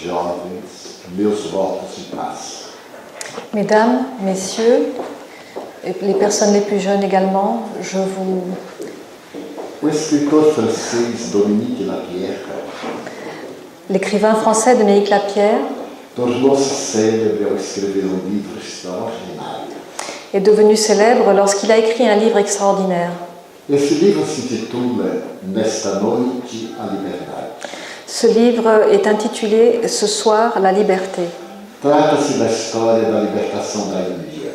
jovens, meus votos de paz. Mesdames, messieurs, et les personnes les plus jeunes également, je vous... O escritor francês Dominique Lapierre L'écrivain français Dominique Lapierre tornou-se célebre ao escrever livro extraordinário. est devenu célèbre lorsqu'il a écrit un livre extraordinaire. Esse livro se intitula Nesta Noite a Liberdade. Ce livre est intitulé « Ce soir, la liberté ». Trata-se da história da libertação da Índia.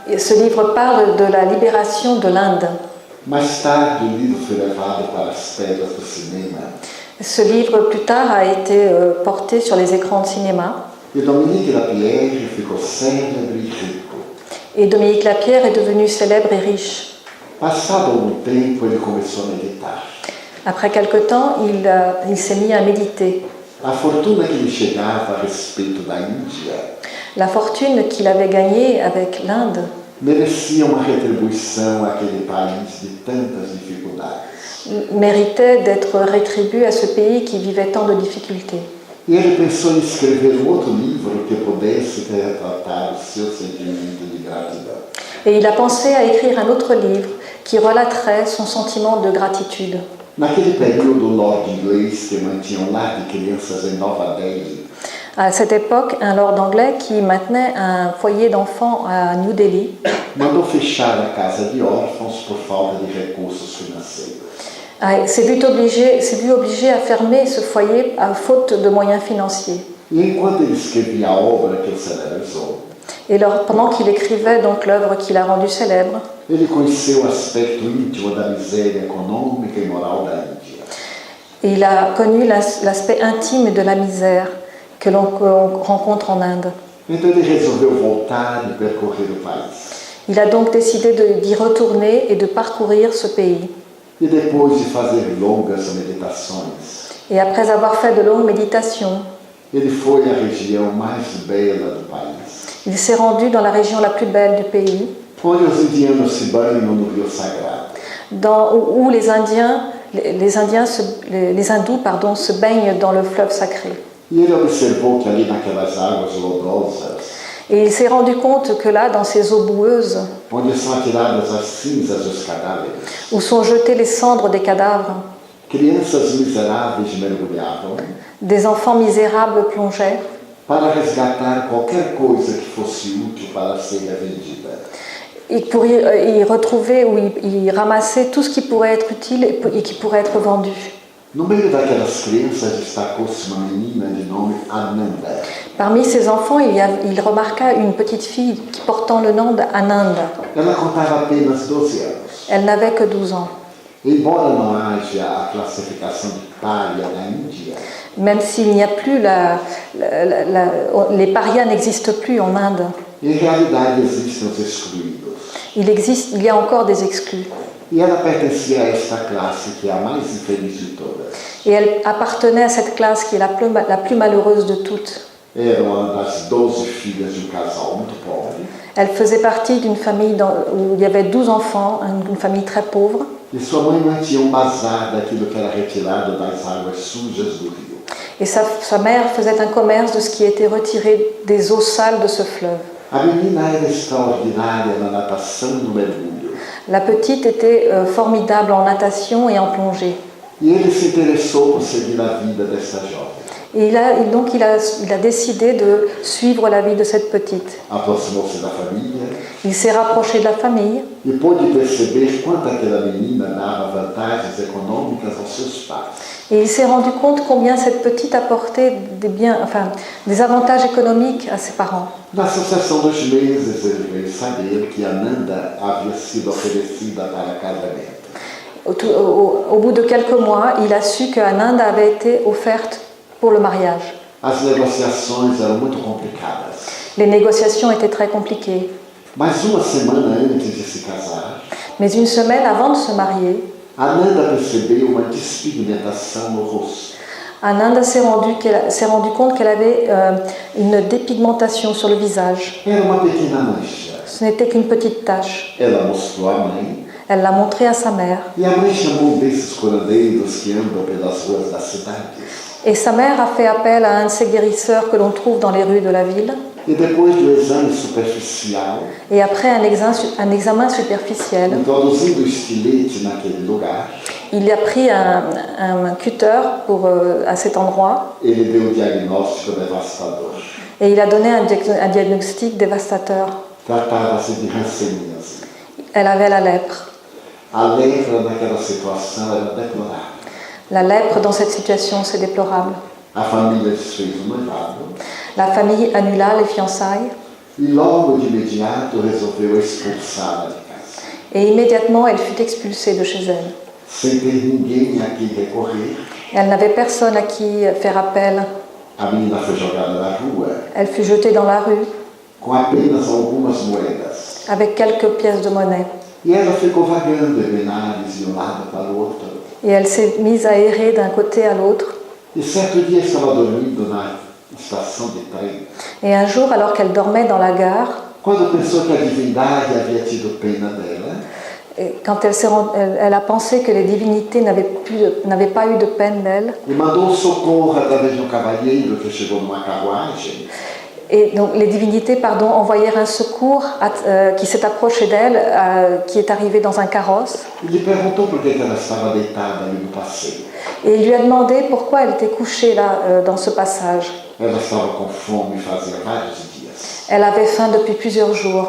Et ce livre parle de la libération de l'Inde. Mais tarde, o livro foi levado para as telas do cinema Ce livre, plus tard, a été porté sur les écrans de cinéma. e Dominique Lapierre ficou célebre e rico. Et Dominique Lapierre est devenu célèbre et riche. Passado algum tempo, ele começou a meditar. Après quelque temps, il s'est mis à méditer. A fortuna que lhe chegava a respeito da Índia La fortune qu'il avait gagnée avec l'Inde merecia uma retribuição àquele país de tantas dificuldades. méritait d'être rétribuée à ce pays qui vivait tant de difficultés. E ele pensou em escrever outro livro que pudesse retratar o seu sentimento de gratidão. Et il a pensé à écrire un autre livre qui relaterait son sentiment de gratitude. Naquele período, o lord inglês que mantinha um lar de crianças em Nova Delhi À cette époque, un lord anglais qui maintenait un foyer d'enfants à New Delhi mandou fechar a casa de órfãos por falta de recursos financeiros. s'est vu obligé à fermer ce foyer à faute de moyens financiers. E enquanto ele escrevia a obra que o celebrizou, Et pendant qu'il écrivait donc l'œuvre qu'il a rendue célèbre, ele conheceu o aspecto íntimo da miséria econômica e moral da Índia. et il a connu l'aspect intime de la misère que l'on rencontre en Inde. Então ele resolveu voltar e percorrer o país. Il a donc décidé d'y retourner et de parcourir ce pays. E depois de fazer longas meditações, Et après avoir fait de longues méditations, ele foi à região mais bela do país, il s'est rendu dans la région la plus belle du pays, onde os indianos se banham no rio sagrado. où les hindous se baignent dans le fleuve sacré. E ele observou que ali naquelas águas lobrosas, Et il s'est rendu compte que là, dans ces eaux boueuses, onde são atiradas as cinzas dos cadáveres, où sont jetées les cendres des cadavres, crianças miseráveis mergulhavam des enfants misérables plongeaient para resgatar qualquer coisa que fosse útil para ser vendida. et pour y retrouver ou y ramasser tout ce qui pourrait être utile et qui pourrait être vendu. No meio daquelas crianças destacou-se uma menina de nome Ananda. Parmi ces enfants, il remarqua une petite fille portant le nom d'Ananda. Ela contava apenas 12 anos. Elle n'avait que 12 ans. Embora não haja a classificação de pária na Índia, Même s'il n'y a plus les parias n'existent plus en Inde. em realidade existem os excluídos. Il y a encore des exclus. E ela pertencia a esta classe que é a mais infeliz de todas. Et elle appartenait à cette classe qui est la plus malheureuse de toutes. Era uma das 12 filhas de casal muito pobre. Elle faisait partie d'une famille où il y avait 12 enfants, une famille très pauvre. E sua mãe mantinha bazar daquilo que era retirado das águas sujas do rio. Et sa mère faisait un commerce de ce qui était retiré des eaux sales de ce fleuve. A menina era extraordinária na natação e no mergulho. La petite était formidable en natation et en plongée. E ele se interessou por seguir a vida dessa jovem. Et il a décidé de suivre la vie de cette petite. Aproximou-se da família Il s'est rapproché de la famille e pôde perceber quanto aquela menina dava vantagens econômicas aos seus pais. et il s'est rendu compte combien cette petite apportait des avantages économiques à ses parents. Na sucessão dos meses, ele veio saber que Ananda havia sido oferecida para casamento. Au bout de quelques mois, il a su qu'Ananda avait été offerte pour le mariage. As negociações eram muito complicadas. Les négociations étaient très compliquées. Mas uma semana antes de se casar, Mais une semaine avant de se marier, Ananda percebeu uma despigmentação no rosto. Ananda s'est rendu compte qu'elle avait une dépigmentation sur le visage. Era uma pequena mancha. Ce n'était qu'une petite tache. Ela mostrou à mãe. Elle l'a montré à sa mère. E a mãe chamou desses curandeiros que andam pelas ruas da cidade. Et sa mère a fait appel à un de ces guérisseurs que l'on trouve dans les rues de la ville. E depois do exame superficial, Et après un examen superficiel, introduzindo o estilete naquele lugar, il a pris un cutter à cet endroit ele deu o diagnóstico devastador. et il a donné un diagnostic dévastateur. Tratava-se de hanseníase. Elle avait la lèpre. A lepra naquela situação era deplorável. La lèpre dans cette situation, c'est déplorable. A família desfez o noivado La famille annula les fiançailles e logo de imediato resolveu expulsá-la de casa. et immédiatement elle fut expulsée de chez elle. Sem ter ninguém a quem recorrer, Elle n'avait personne à qui faire appel. a menina foi jogada na rua Elle fut jetée dans la rue com apenas algumas moedas. avec quelques pièces de monnaie. E ela ficou vagando em Benares de um lado para o outro. Et elle s'est mise à errer d'un côté à l'autre. E certo dia estava dormindo na estação de trem, Et un jour, alors qu'elle dormait dans la gare, quando pensou que a divindade havia tido pena dela, et quand elle a pensé que les divinités n'avaient pas eu de peine d'elle, e mandou socorro através de um cavalheiro que chegou numa carruagem, et donc les divinités envoyèrent un secours qui s'est approché d'elle, qui est arrivé dans un carrosse, e lhe perguntou por que ela estava deitada ali no passeio. et il lui a demandé pourquoi elle était couchée là, dans ce passage. Ela estava com fome fazia vários dias. Elle avait faim depuis plusieurs jours.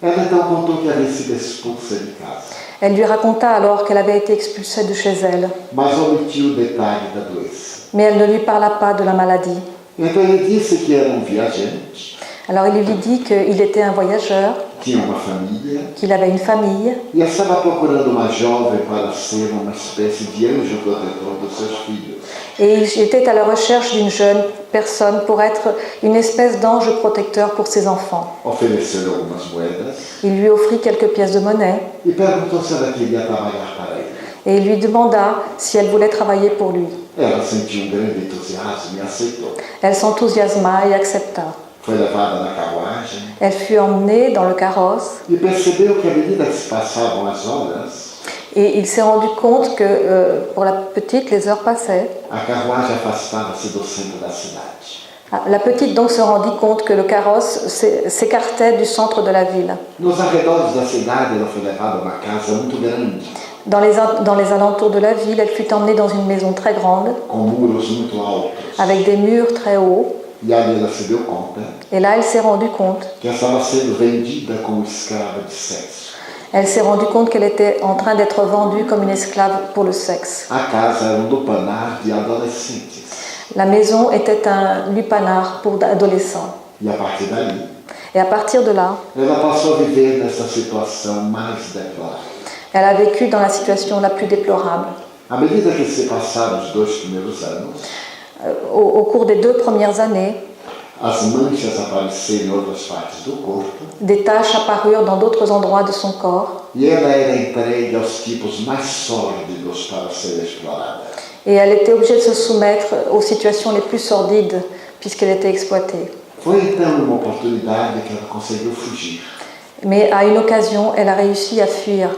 Ela então contou que havia sido expulsa de casa, Elle lui raconta alors qu'elle avait été expulsée de chez elle, mas omitiu o detalhe da doença. mais elle ne lui parla pas de la maladie. Então ele disse que era um viajante, Alors il lui dit qu'il était un voyageur, tinha uma família qu'il avait une famille, e estava procurando uma jovem para ser uma espécie de anjo protetor dos seus filhos. et il était à la recherche d'une jeune personne pour être une espèce d'ange protecteur pour ses enfants. Ofereceu algumas moedas Il lui offrit quelques pièces de monnaie e perguntou se ela queria trabalhar para ele. et il lui demanda si elle voulait travailler pour lui. Ela sentiu grande entusiasmo e aceitou. Elle s'enthousiasma et accepta. Foi levada na carruagem Elle fut emmenée dans le carrosse e percebeu que à medida que se passavam as horas, et il s'est rendu compte que pour la petite, les heures passaient. a carruagem afastava-se do centro da cidade. La petite donc se rendit compte que le carrosse s'écartait du centre de la ville. Nos arredores da cidade, ela foi levada a uma casa muito grande, Dans les alentours de la ville, elle fut emmenée dans une maison très grande, com muros muito altos. avec des murs très hauts. E ali ela se deu conta Et là, elle s'est rendue compte. que estava sendo vendida como escrava de sexo. Elle s'est rendue compte qu'elle était en train d'être vendue comme une esclave pour le sexe. A casa era um lupanar de adolescentes. La maison était un lupanar pour adolescents. E a partir dali, Et à partir de là, ela passou a viver nessa situação mais deplorável. elle a vécu dans la situation la plus déplorable. À medida que se passaram os 2 primeiros anos, Au cours des 2 premières années, as manchas apareceram em outras partes do corpo des taches apparurent dans d'autres endroits de son corps e ela era entregue aos tipos mais sórdidos para ser explorada. et elle était obligée de se soumettre aux situations les plus sordides puisqu'elle était exploitée. Foi então uma oportunidade que ela conseguiu fugir Mais à une occasion, elle a réussi à fuir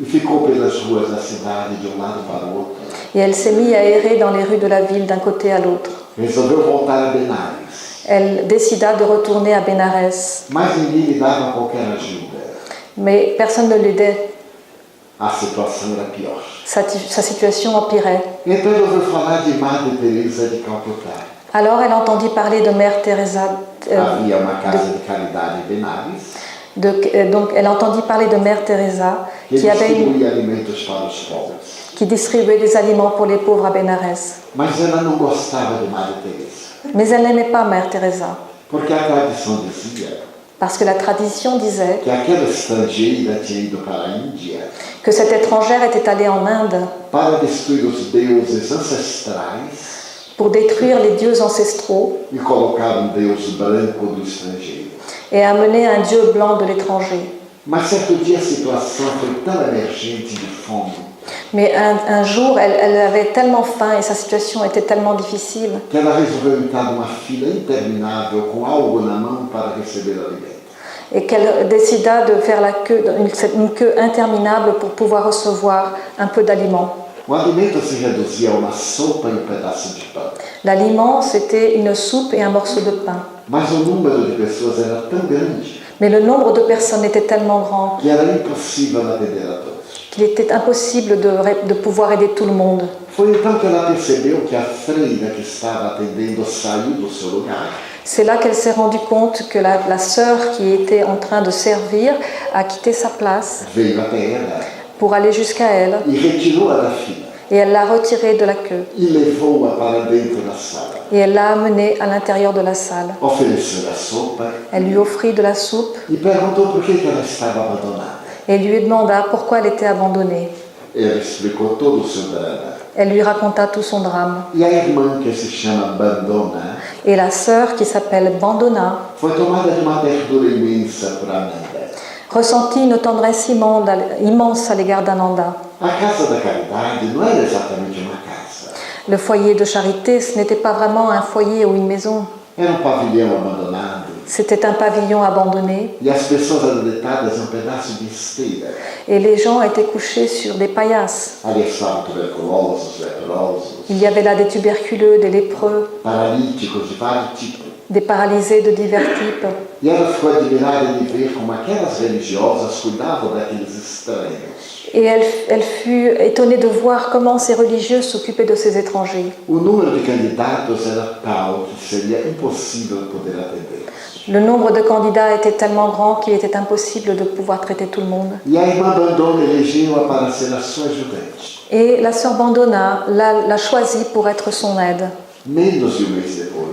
e ficou pelas ruas da cidade de um lado para o outro. et elle s'est mise à errer dans les rues de la ville d'un côté à l'autre. Resolveu voltar a Benares, Elle décida de retourner à Bénarès, mas ninguém lhe dava qualquer ajuda. mais personne ne l'aidait. A situação era pior. Sa situation empirait. Então ele ouviu falar de Madre Teresa de Calcutá. Alors elle entendit parler de Mère Teresa. Havia uma casa de caridade em Benares Donc elle entendit parler de Mère Teresa que qui distribuía alimentos para os pobres. qui distribuait des aliments pour les pauvres à Bénarès. Mas ela não gostava de Madre Teresa, Mais elle n'aimait pas Mère Teresa porque a tradição dizia parce que la tradition disait que aquela estrangeira tinha ido para a Índia que cette étrangère était allée en Inde para destruir os deuses ancestrais pour détruire les dieux ancestraux e colocar um deus branco do estrangeiro. et amener un dieu blanc de l'étranger. Mas certo dia a situação foi tão emergente de fome Mais un jour, elle avait tellement faim et sa situation était tellement difficile que ela resolveu entrar numa fila interminável com algo na mão para receber alimento. et qu'elle décida de faire une queue interminable pour pouvoir recevoir un peu d'aliments. O alimento se reduzia a uma sopa e um pedaço de pão. L'aliment, c'était une soupe et un morceau de pain. Mas o número de pessoas era tão grande Mais le nombre de personnes était tellement grand que era impossível atender a todos. qu'il était impossible de pouvoir aider tout le monde. Foi então que ela percebeu que a freira que estava atendendo saiu do seu lugar C'est là qu'elle s'est rendue compte que la sœur qui était en train de servir a quitté sa place veio até ela pour aller jusqu'à elle e retirou-a da fila et elle l'a retirée de la queue e levou-a para dentro da sala. et elle l'a amenée à l'intérieur de la salle. Ofereceu a sopa Elle lui offrit de la soupe e perguntou por que ela estava abandonada. et lui demanda pourquoi elle était abandonnée. Ela explicou todo o seu drama. Elle lui raconta tout son drame. E a irmã, que se chama Bandona, Et la sœur, qui s'appelle Bandona, foi tomada de uma ternura imensa por Ananda. ressentit une tendresse immense à l'égard d'Ananda. A Casa da Caridade não era exatamente uma casa. Le foyer de charité, ce n'était pas vraiment un foyer ou une maison. Era um pavilhão abandonado C'était un pavillon abandonné e as pessoas eram deitadas em um pedaço de esteira. et les gens étaient couchés sur des paillasses. Ali estavam tuberculosos, leprosos, Il y avait là des tuberculeux, des lépreux, paralíticos de vários tipos. des paralysés de divers types. E ela ficou admirada de ver como aquelas religiosas cuidavam daqueles estranhos. Et elle fut étonnée de voir comment ces religieux s'occupaient de ces étrangers. O número de candidatos era tal que seria impossível poder atendê-los. Le nombre de candidats était tellement grand qu'il était impossible de pouvoir traiter tout le monde. E a irmã Bandona elegeu-a para ser a sua ajudante. Et la sœur Bandona l'a choisie pour être son aide. Menos de mês depois,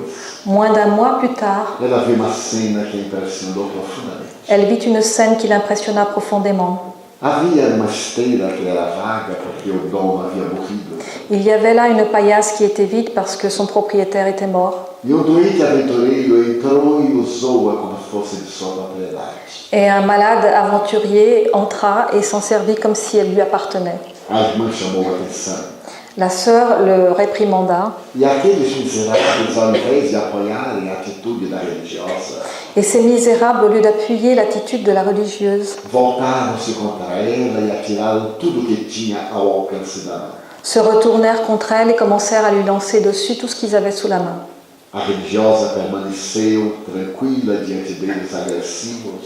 Moins d'un mois plus tard, ela viu uma cena que a impressionou profundamente. elle vit une scène qui l'impressionna profondément. Havia uma esteira que era vaga porque o dono havia morrido. Il y avait là une paillasse qui était vide parce que son propriétaire était mort. E um doente aventureiro entrou e usou-a como fosse de sua propriedade. Et un malade aventurier entra et s'en servit comme si elle lui appartenait. A irmã chamou a atenção. La sœur le réprimanda E aqueles miseráveis, ao invés de apoiarem a atitude da religiosa, et ces misérables, au lieu d'appuyer l'attitude de la religieuse, voltaram-se contra ela e atiraram tudo o que tinha ao alcance da mão. se retournèrent contre elle et commencèrent à lui lancer dessus tout ce qu'ils avaient sous la main. A religiosa permaneceu tranquila diante deles agressivos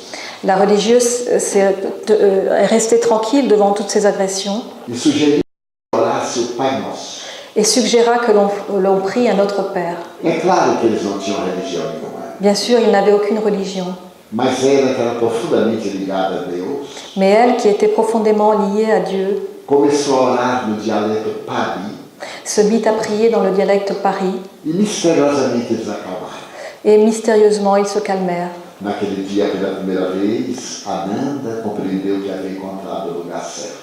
La religieuse est restée tranquille devant toutes ces agressions e sugeriu que orasse o Pai Nosso. et suggéra que l'on prie un Notre Père. É claro que eles não tinham religião nenhuma, Bien sûr, ils n'avaient aucune religion, mas ela, que era profundamente ligada a Deus, mais elle, qui était profondément liée à Dieu, começou a orar no dialeto Pali se mit à prier dans le dialecte Paris e misteriosamente eles acalmaram. et mystérieusement ils se calmèrent. Naquele dia, pela primeira vez, Ananda compreendeu que havia encontrado o lugar certo.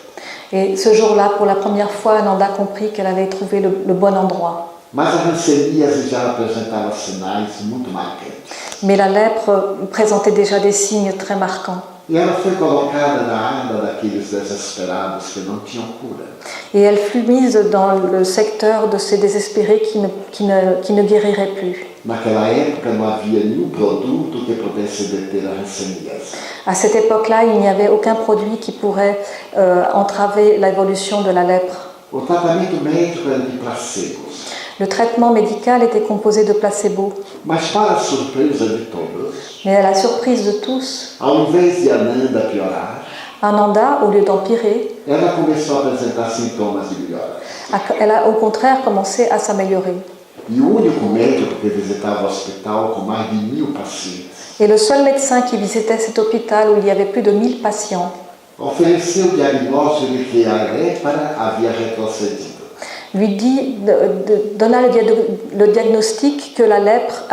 Et ce jour-là, pour la première fois, Ananda comprit qu'elle avait trouvé le bon endroit. Mas a hanseníase já apresentava sinais muito marcantes. Mais la lèpre présentait déjà des signes très marquants. E ela foi colocada na ala daqueles desesperados que não tinham cura. Et elle fut mise dans le secteur de ces désespérés qui ne guériraient plus. Naquela época não havia nenhum produto que pudesse deter a hanseníase. À cette époque-là, il n'y avait aucun produit qui pourrait entraver l'évolution de la lèpre. O tratamento médico era de placebos. Le traitement médical était composé de placebos. Mas, para a surpresa de todos, Mais à la surprise de tous, ao invés de Ananda piorar, Ananda, au lieu d'empirer, ela começou a apresentar sintomas de melhora. elle a au contraire commencé à s'améliorer. E o único médico que visitava o hospital com mais de 1000 pacientes Et le seul médecin qui visitait cet hôpital où il y avait plus de 1000 patients ofereceu o diagnóstico de que a lépra havia retrocedido. lui donna le diagnostic que la lèpre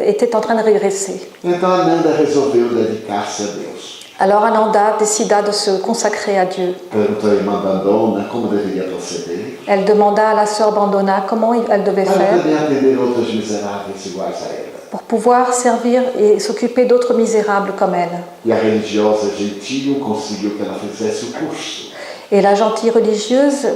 était en train de régresser. Então Ananda resolveu dedicar-se a Deus. Alors Ananda décida de se consacrer à Dieu. Perguntou à irmã Bandona como deveria proceder Elle demanda à la sœur Bandona comment elle devait para faire também atender outros miseráveis iguais a ela. pour pouvoir servir et s'occuper d'autres misérables comme elle. E a religiosa gentil conseguiu que ela fizesse o curso. Et la gentille religieuse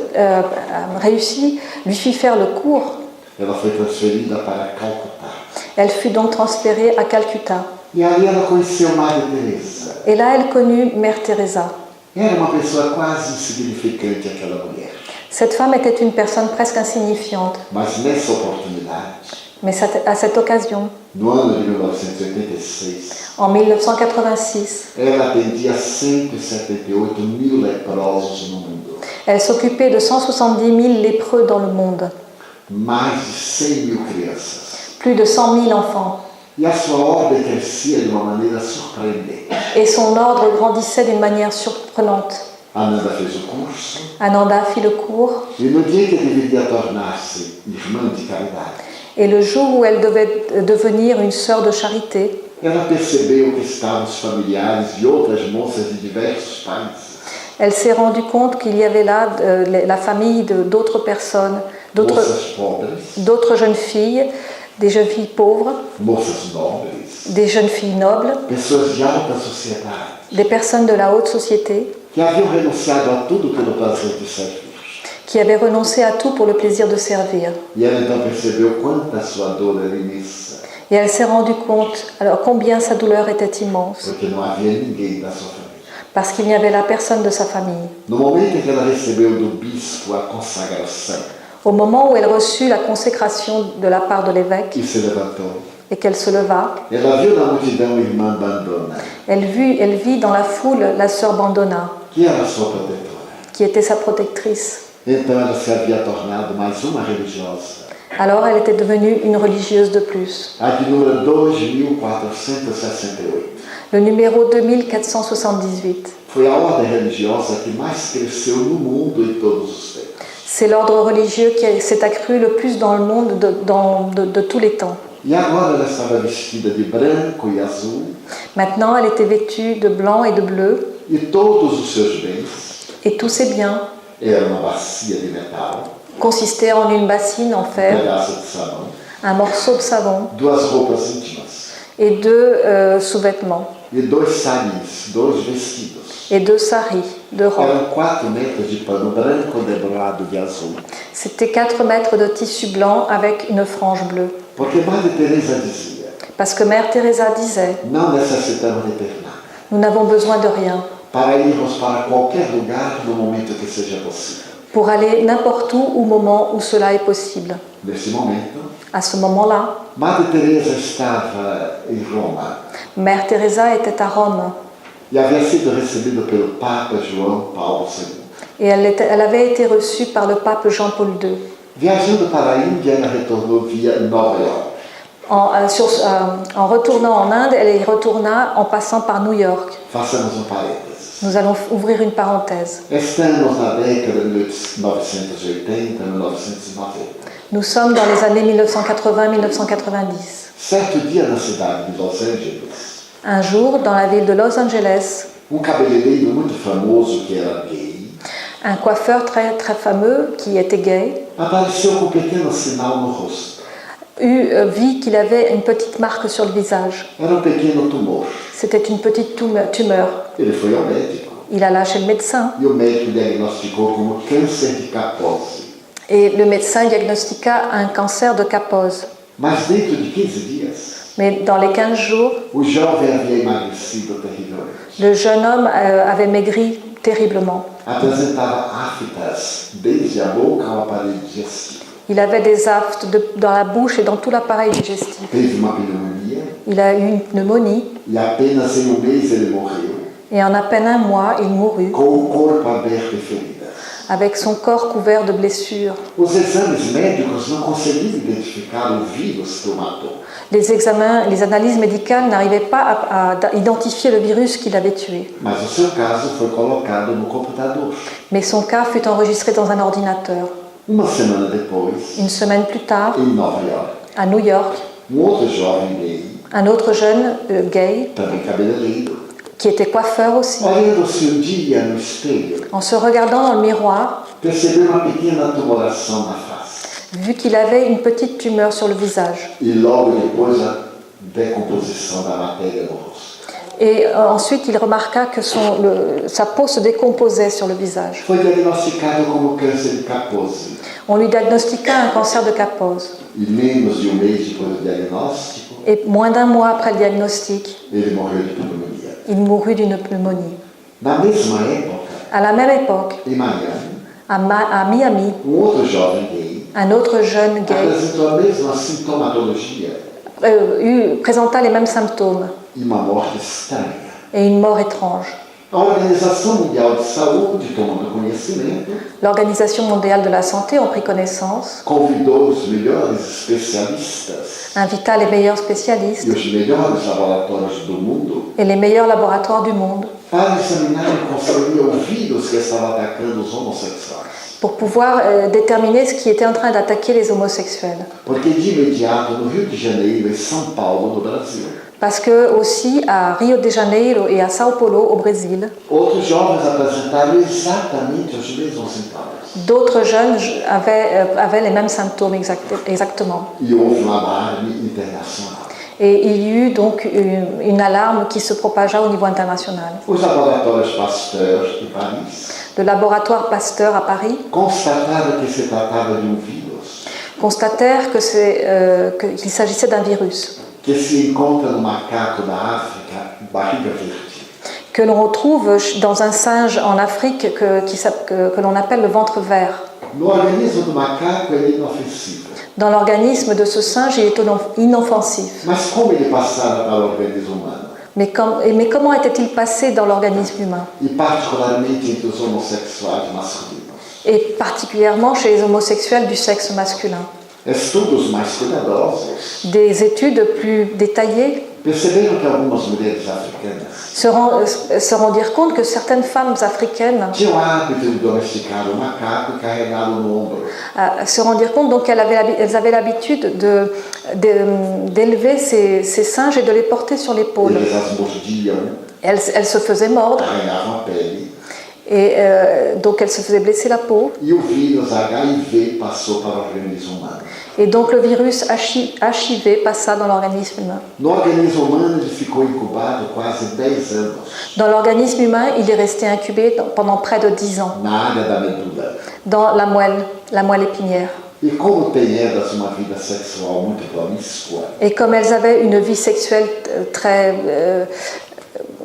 réussit, lui fit faire le cours. Ela foi transferida para Calcutá. Elle fut donc transférée à Calcutta. E ali ela conheceu Maria Teresa. Et là, elle connut Mère Teresa. Era uma pessoa quase insignificante, aquela mulher. Cette femme était une personne presque insignifiante, mas nessa oportunidade, mais à cette occasion, no ano de 1986, en 1986, ela atendia 178 mil leprosos no mundo, elle s'occupait de 170 000 lépreux dans le monde, mais de 100 mil crianças. plus de 100 000 enfants. E a sua obra crescia de uma maneira surpreendente. Et son ordre grandissait d'une manière surprenante. Ananda fez o curso Ananda fit le cours, e no dia que deveria tornar-se irmã de caridade, et le jour où elle devait devenir une sœur de charité, ela percebeu que estavam os familiares de outras moças de diversos países, elle s'est rendue compte qu'il y avait là la famille d'autres personnes, moças pobres, d'autres jeunes filles, des jeunes filles pauvres, moças nobres, des jeunes filles nobles, pessoas de alta sociedade, des personnes de la haute société, que haviam renunciado a tudo pelo prazer de servir. qui avaient renoncé à tout pour le plaisir de servir. E ela então percebeu quanta sua dor era imensa, Et elle s'est rendue compte alors combien sa douleur était immense, porque não havia ninguém da sua família. parce qu'il n'y avait là personne de sa famille. No momento em que ela recebeu do bispo a consagração Au moment où elle reçut la consécration de la part de l'évêque e se levantou, et qu'elle se leva, ela viu na multidão a irmã Bandona, elle vit dans la foule la sœur Bandona, que era sua protetora. qui était sa protectrice. Então ela se havia tornado mais uma religiosa, Alors elle était devenue une religieuse de plus. a de número 2468. Le numéro 2478. Foi a ordem religiosa que mais cresceu no mundo em todos os tempos. C'est l'ordre religieux qui s'est accru le plus dans le monde de tous les temps. E agora ela estava vestida de branco e azul, Maintenant, elle était vêtue de blanc et de bleu, e todos os seus bens et tous ses biens eram uma bacia de metal, consistaient en une bassine en fer, pedaço de sabão, un morceau de savon duas roupas íntimas et deux sous-vêtements, e dois saris, dois vestidos. et deux saris, deux robes. Eram 4 metros de pano branco debrado de azul. C'était 4 mètres de tissu blanc avec une frange bleue. Porque Madre Teresa dizia, Parce que Mère Teresa disait, não necessitamos de ter nada, nous n'avons besoin de rien para irmos para qualquer lugar no momento que seja possível. pour aller n'importe où au moment où cela est possible. Nesse momento, À ce moment-là, Madre Teresa estava em Roma Mère Teresa était à Rome e havia sido recebida pelo Papa João Paulo II. et elle avait été reçue par le pape Jean-Paul II. Viajando para a Índia, ela retornou via Nova York. En retournant en Inde, elle y retourna en passant par New York. Façamos um parênteses. Nous allons ouvrir une parenthèse. Estamos na década de 1980, 1990. Nous sommes dans les années 1980-1990. Certo dia na cidade de Los Angeles, Un jour, dans la ville de Los Angeles, cabeleireiro muito famoso que era gay un coiffeur très, très fameux, qui était gay, apareceu com um pequeno sinal no rosto. vit qu'il avait une petite marque sur le visage. Era pequeno tumor. C'était une petite tumeur. Ele foi ao médico Il alla chez le médecin e o médico diagnosticou como câncer de Kaposi. et le médecin diagnostiqua un cancer de Kaposi. Mas dentro de 15 dias, Mais dans les 15 jours, o jovem havia emagrecido terrivelmente. le jeune homme avait maigri terriblement. Apresentava aftas desde a boca ao aparelho digestivo. Il avait des aftes dans la bouche et dans tout l'appareil digestif. Teve uma pneumonia Il a eu une pneumonie e apenas em mês ele morreu, et en à peine un mois, il mourut com o corpo aberto e feridas. avec son corps couvert de blessures. Os exames médicos não conseguiram identificar o vírus que o matou. Les examens, les analyses médicales n'arrivaient pas à identifier le virus qui l'avait tué. Mas o seu caso foi colocado no computador. Mais son cas fut enregistré dans un ordinateur. Uma semana depois, Une semaine plus tard, em Nova York, à New York, outro jovem gay, un autre jeune gay, também cabeleireiro, qui était coiffeur aussi, olhando-se dia no espelho, en se regardant dans le miroir, percebeu uma pequena tumoração na face. vu qu'il avait une petite tumeur sur le visage. E logo depois a decomposição da matéria no rosto. Et ensuite, il remarqua que sa peau se décomposait sur le visage. Foi diagnosticado como câncer de Kaposi. On lui diagnostiqua un cancer de Kaposi. E menos de mês depois do diagnóstico, Et moins d'un mois après le diagnostic, ele morreu de pneumonia. il mourut d'une pneumonie. Na mesma época, À la même époque, em Miami, à Miami, outro jovem gay un autre jeune gay apresentou a mesma sintomatologia présenta les mêmes symptômes e uma morte estranha. et une mort étrange. A Organização Mundial de Saúde, tomando conhecimento, L'Organisation mondiale de la santé en prit connaissance, convidou os melhores especialistas invita les meilleurs spécialistes e os melhores laboratórios do mundo et les meilleurs laboratoires du monde para examinar e construir o vírus que estava atacando os homossexuais. pour pouvoir déterminer ce qui était en train d'attaquer les homosexuels. Porque de imediato, no Rio de Janeiro e São Paulo, no Brasil, Parce que aussi à Rio de Janeiro et à Sao Paulo au Brésil, outros jovens apresentaram exatamente os mesmos sintomas. d'autres jeunes avaient les mêmes symptômes exactement. E houve um alarme internacional. Et il y eut donc une alarme qui se propagea au niveau international. Os laboratórios Pasteur de Paris Le laboratoire Pasteur à Paris constataram que se tratava de vírus constatèrent qu'il s'agissait d'un virus que se encontra no macaco da África, barriga verde. que l'on retrouve dans un singe en Afrique que l'on appelle le ventre vert. No organismo do macaco ele é inofensivo. Dans l'organisme de ce singe, il est inoffensif. Mas como ele passava para o organismo humano? Mais comment était-il passé dans l'organisme humain? E particularmente entre os homossexuais masculinos. Et particulièrement chez les homosexuels du sexe masculin. Estudos mais cuidadosos Des études plus détaillées perceberam que algumas mulheres africanas se rendirent compte que certaines femmes africaines tinham o hábito de domesticar o macaco e carregá-lo no ombro. se rendirent compte donc elles avaient l'habitude d'élever ces singes et de les porter sur l'épaule. Eles as mordiam, Elles se faisaient mordre arranhavam a pele et donc elles se faisaient blesser la peau. e o vírus HIV passou para o organismo humano. Et donc le virus HIV passa dans l'organisme humain. No organismo humano ele ficou incubado quase 10 anos Dans l'organisme humain, il est resté incubé pendant près de 10 ans na área da medula. dans la moelle épinière. E como tem elas uma vida sexual muito promíscua, Et comme elles avaient une vie sexuelle très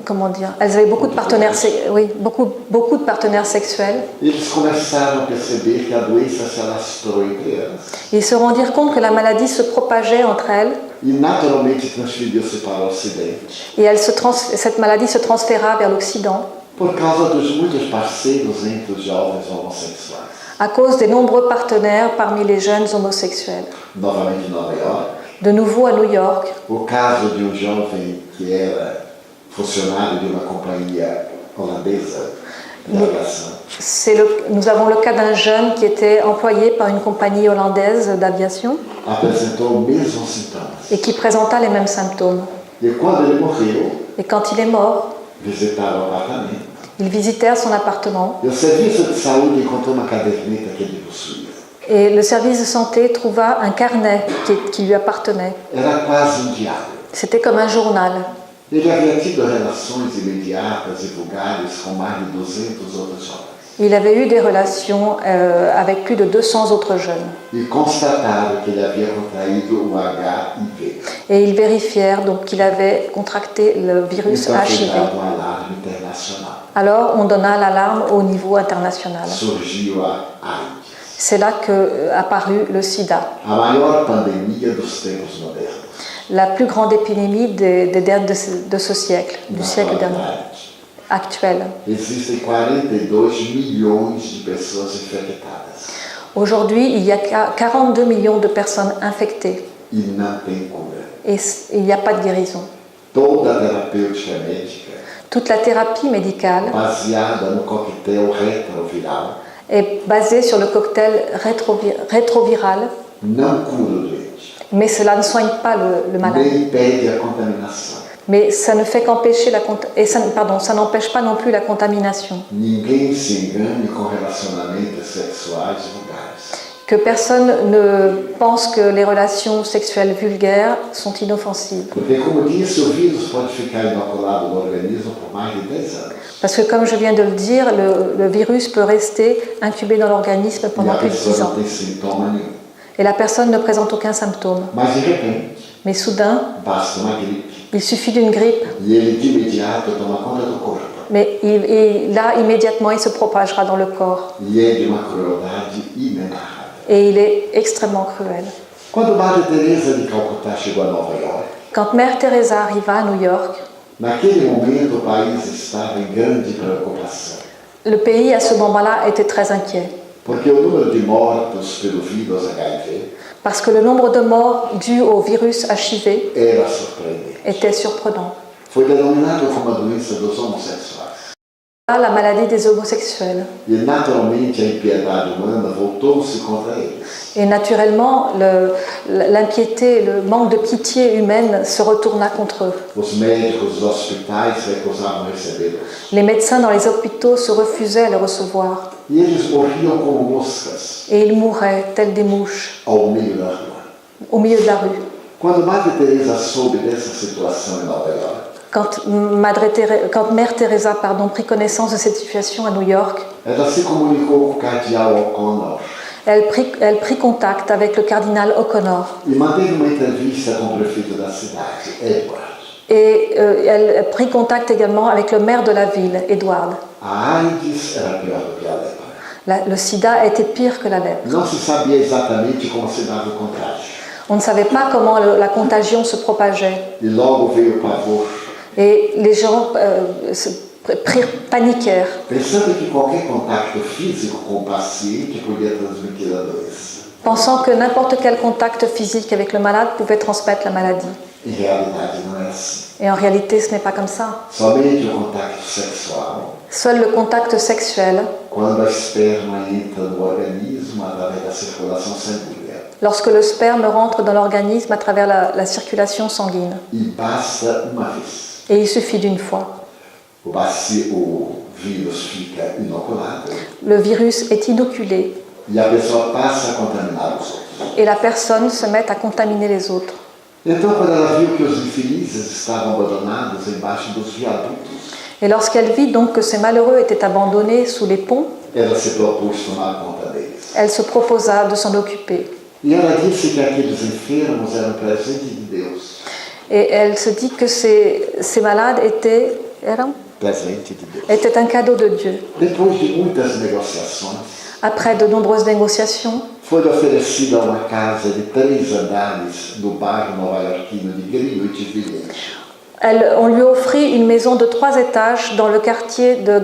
comment dire, elles avaient beaucoup de partenaires, beaucoup de partenaires sexuels. eles começaram a perceber que a doença se alastrou entre elas Ils se rendirent compte que la maladie se propageait entre elles e naturalmente transferiu-se para o Ocidente et cette maladie se transféra vers l'Occident por causa dos muitos parceiros entre os jovens homossexuais. à cause des nombreux partenaires parmi les jeunes homosexuels. Novamente em Nova York, De nouveau à New York, o caso de jovem que era funcionário de uma companhia holandesa de aviação. nous avons le cas d'un jeune qui était employé par une compagnie hollandaise d'aviation Apresentou os mesmos sintomas. et qui présenta les mêmes symptômes. E quando ele morreu, Et quand il est mort, visitaram o apartamento. ils visitèrent son appartement E o serviço de saúde encontrou uma caderneta que ele possuía. et le service de santé trouva un carnet qui lui appartenait. Era quase diário. C'était comme un journal. Ele havia tido relações imediatas e vulgares com mais de 200 outros jovens. Il avait eu des relations avec plus de 200 autres jeunes. E constataram que ele havia contraído o HIV. Et ils vérifièrent donc qu'il avait contracté le virus Então foi HIV. dado um alarme internacional. Alors on donna l'alarme au niveau international. Surgiu a AIDS, C'est là qu'apparut le sida, a maior pandemia dos tempos modernos. la plus grande épidémie de ce siècle, du Na siècle dernier, atualidade, actuel. existem 42 milhões de pessoas infectadas Aujourd'hui, il y a 42 millions de personnes infectées e não tem cura. et il n'y a pas de guérison. Toda a terapêutica médica, Toute la thérapie médicale baseada no coquetel retroviral, est basée sur le cocktail rétroviral, não cura o doente, mais cela ne soigne pas le malade. nem impede a contaminação. Mais ça ne fait qu'empêcher ça n'empêche pas non plus la contamination. Ninguém se engane com relacionamentos sexuais vulgares. Que personne ne pense que les relations sexuelles vulgaires sont inoffensives. Porque, como disse, o vírus pode ficar inoculado no organismo por mais de 10 anos. Parce que comme je viens de le dire, le virus peut rester incubé dans l'organisme E pendant a plus de 10 pessoa ans. não tem sintoma nenhum. Et la personne ne présente aucun symptôme. Mas, de repente, Mais soudain, basta uma gripe il suffit d'une grippe e ele de imediato toma conta do corpo. Mais là, immédiatement, il se propagera dans le corps. E é de uma crueldade inenarrável. Et il est extrêmement cruel. Quando Madre Teresa de Calcutá chegou a Nova York, Quand Mère Teresa arriva à New York, naquele momento o país estava em grande preocupação, le pays à ce moment-là était très inquiet. porque o número de mortos pelo vírus HIV Parce que le nombre de morts dus au virus HIV era surpreendente. était surprenant. Foi denominado como a doença dos homossexuais. Là, la maladie des homosexuels. E naturalmente a impiedade humana voltou-se contra eles. Et naturellement, l'impiété, le manque de pitié humaine se retourna contre eux. Os médicos dos hospitais recusavam recebê-los. Les médecins dans les hôpitaux se refusaient à les recevoir. E eles morriam como moscas Et ils mouraient tels des mouches ao meio da rua. au milieu de la rue. Quando Madre Teresa soube dessa situação em Nova York, Quand Mère Teresa prit connaissance de cette situation à New York, ela se comunicou com o cardeal O'Connor elle prit contact avec le cardinal O'Connor. e manteve uma entrevista com o prefeito da cidade, Edward. Et elle prit contact également avec le maire de la ville, Edward. A AIDS era pior do que a lepra. Le sida était pire que la lèpre. Não se sabia exatamente como se dava o contágio. On ne savait pas comment la contagion se propageait. E logo veio o pavor, Et les gens paniquèrent, pensando que qualquer contato físico com o paciente podia transmitir a doença. pensant que n'importe quel contact physique avec le malade pouvait transmettre la maladie. Em realidade não é assim. Et en réalité, ce n'est pas comme ça. Somente o contato sexual, Seul le contact sexuel, quando a esperma entra no organismo através da circulação sanguínea. lorsque le sperme rentre dans l'organisme à travers la circulation sanguine. E basta uma vez. Et il suffit d'une fois. O vírus fica inoculado Le virus est inoculé e a pessoa passa a contaminar os outros. et la personne se met à contaminer les autres. Então, quando ela viu que os infelizes estavam abandonados embaixo dos viadutos, Et lorsqu'elle vit donc que ces malheureux étaient abandonnés sous les ponts, ela se propôs tomar conta deles. elle se proposa de s'en occuper. E ela disse que aqueles enfermos eram presente de Deus. Et elle se dit que ces malades étaient Presente de Deus. un cadeau de Dieu. Depois de muitas negociações, Après de nombreuses négociations, foi oferecida uma casa de 3 andares no bairro nova-iorquino de Greenwich Village. on lui offrit une maison de 3 étages dans le quartier de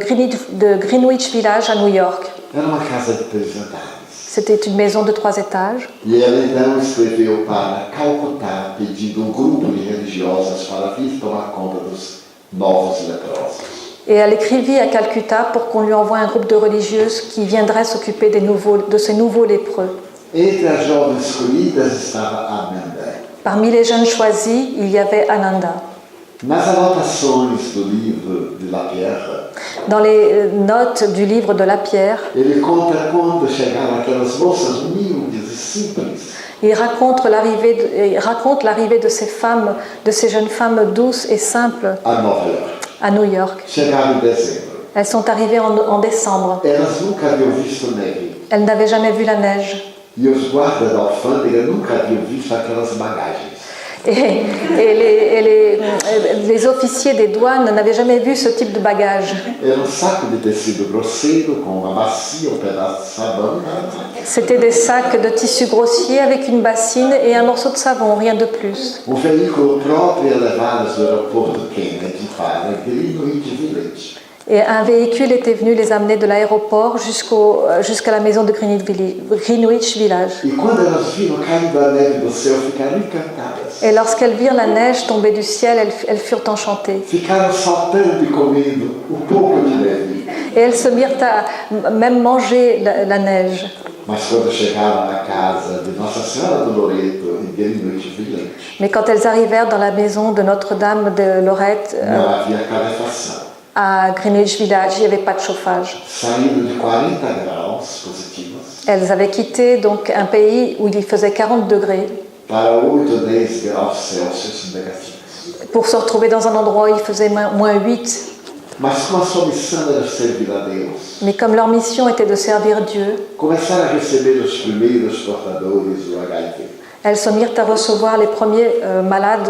Greenwich Village à New York. Era uma casa de 3 andares. C'était une maison de 3 étages. E ela então escreveu para Calcutá pedindo um grupo de religiosas para vir tomar conta dos novos leprosos. Et elle écrivit à Calcutta pour qu'on lui envoie un groupe de religieuses qui viendraient s'occuper de ces nouveaux lépreux. Entre as jovens escolhidas estava Amanda. Parmi les jeunes choisis, il y avait Ananda. Nas anotações do livro de Lapierre, Dans les notes du livre de Lapierre, ele conta quando chegaram aquelas moças humildes e simples il raconte l'arrivée de ces femmes, de ces jeunes femmes douces et simples a Nova York. à New York. Chegaram em dezembro. Elles sont arrivées en décembre. Elas nunca haviam visto neve. Elles n'avaient jamais vu la neige. E os guardas da alfândega nunca haviam visto aquelas bagagens. Et les officiers des douanes n'avaient jamais vu ce type de bagage. Era um saco de tecido grosseiro com uma bacia, um pedaço de sabão. C'était des sacs de tissu grossier avec une bassine et un morceau de savon, rien de plus. Um veículo próprio ia levá-las do aeroporto Kennedy para Greenwich Village. Et un véhicule était venu les amener de l'aéroport jusqu'à la maison de Greenwich Village. E quando elas viram caindo a neve do céu, ficaram encantadas. Et lorsqu'elles virent la neige tomber du ciel, elles furent enchantées. Ficaram saltando e comendo um pouco de neve. Et elles se mirent à même manger la neige. Mas quando chegaram na casa de Nossa Senhora do Loreto, em Greenwich Village, Mais quand elles arrivèrent dans la maison de Notre-Dame de Lorette, não havia calefação. à Greenwich Village, il n'y avait pas de chauffage. Saíram de 40 graus positivos Elles avaient quitté donc un pays où il faisait 40 degrés para 8 ou 10 graus Celsius negativos. pour se retrouver dans un endroit où il faisait moins 8. Mas como a sua missão era servir a Deus, Mais comme leur mission était de servir Dieu, começaram a receber os primeiros portadores do HIV. elles se mirent à recevoir les premiers malades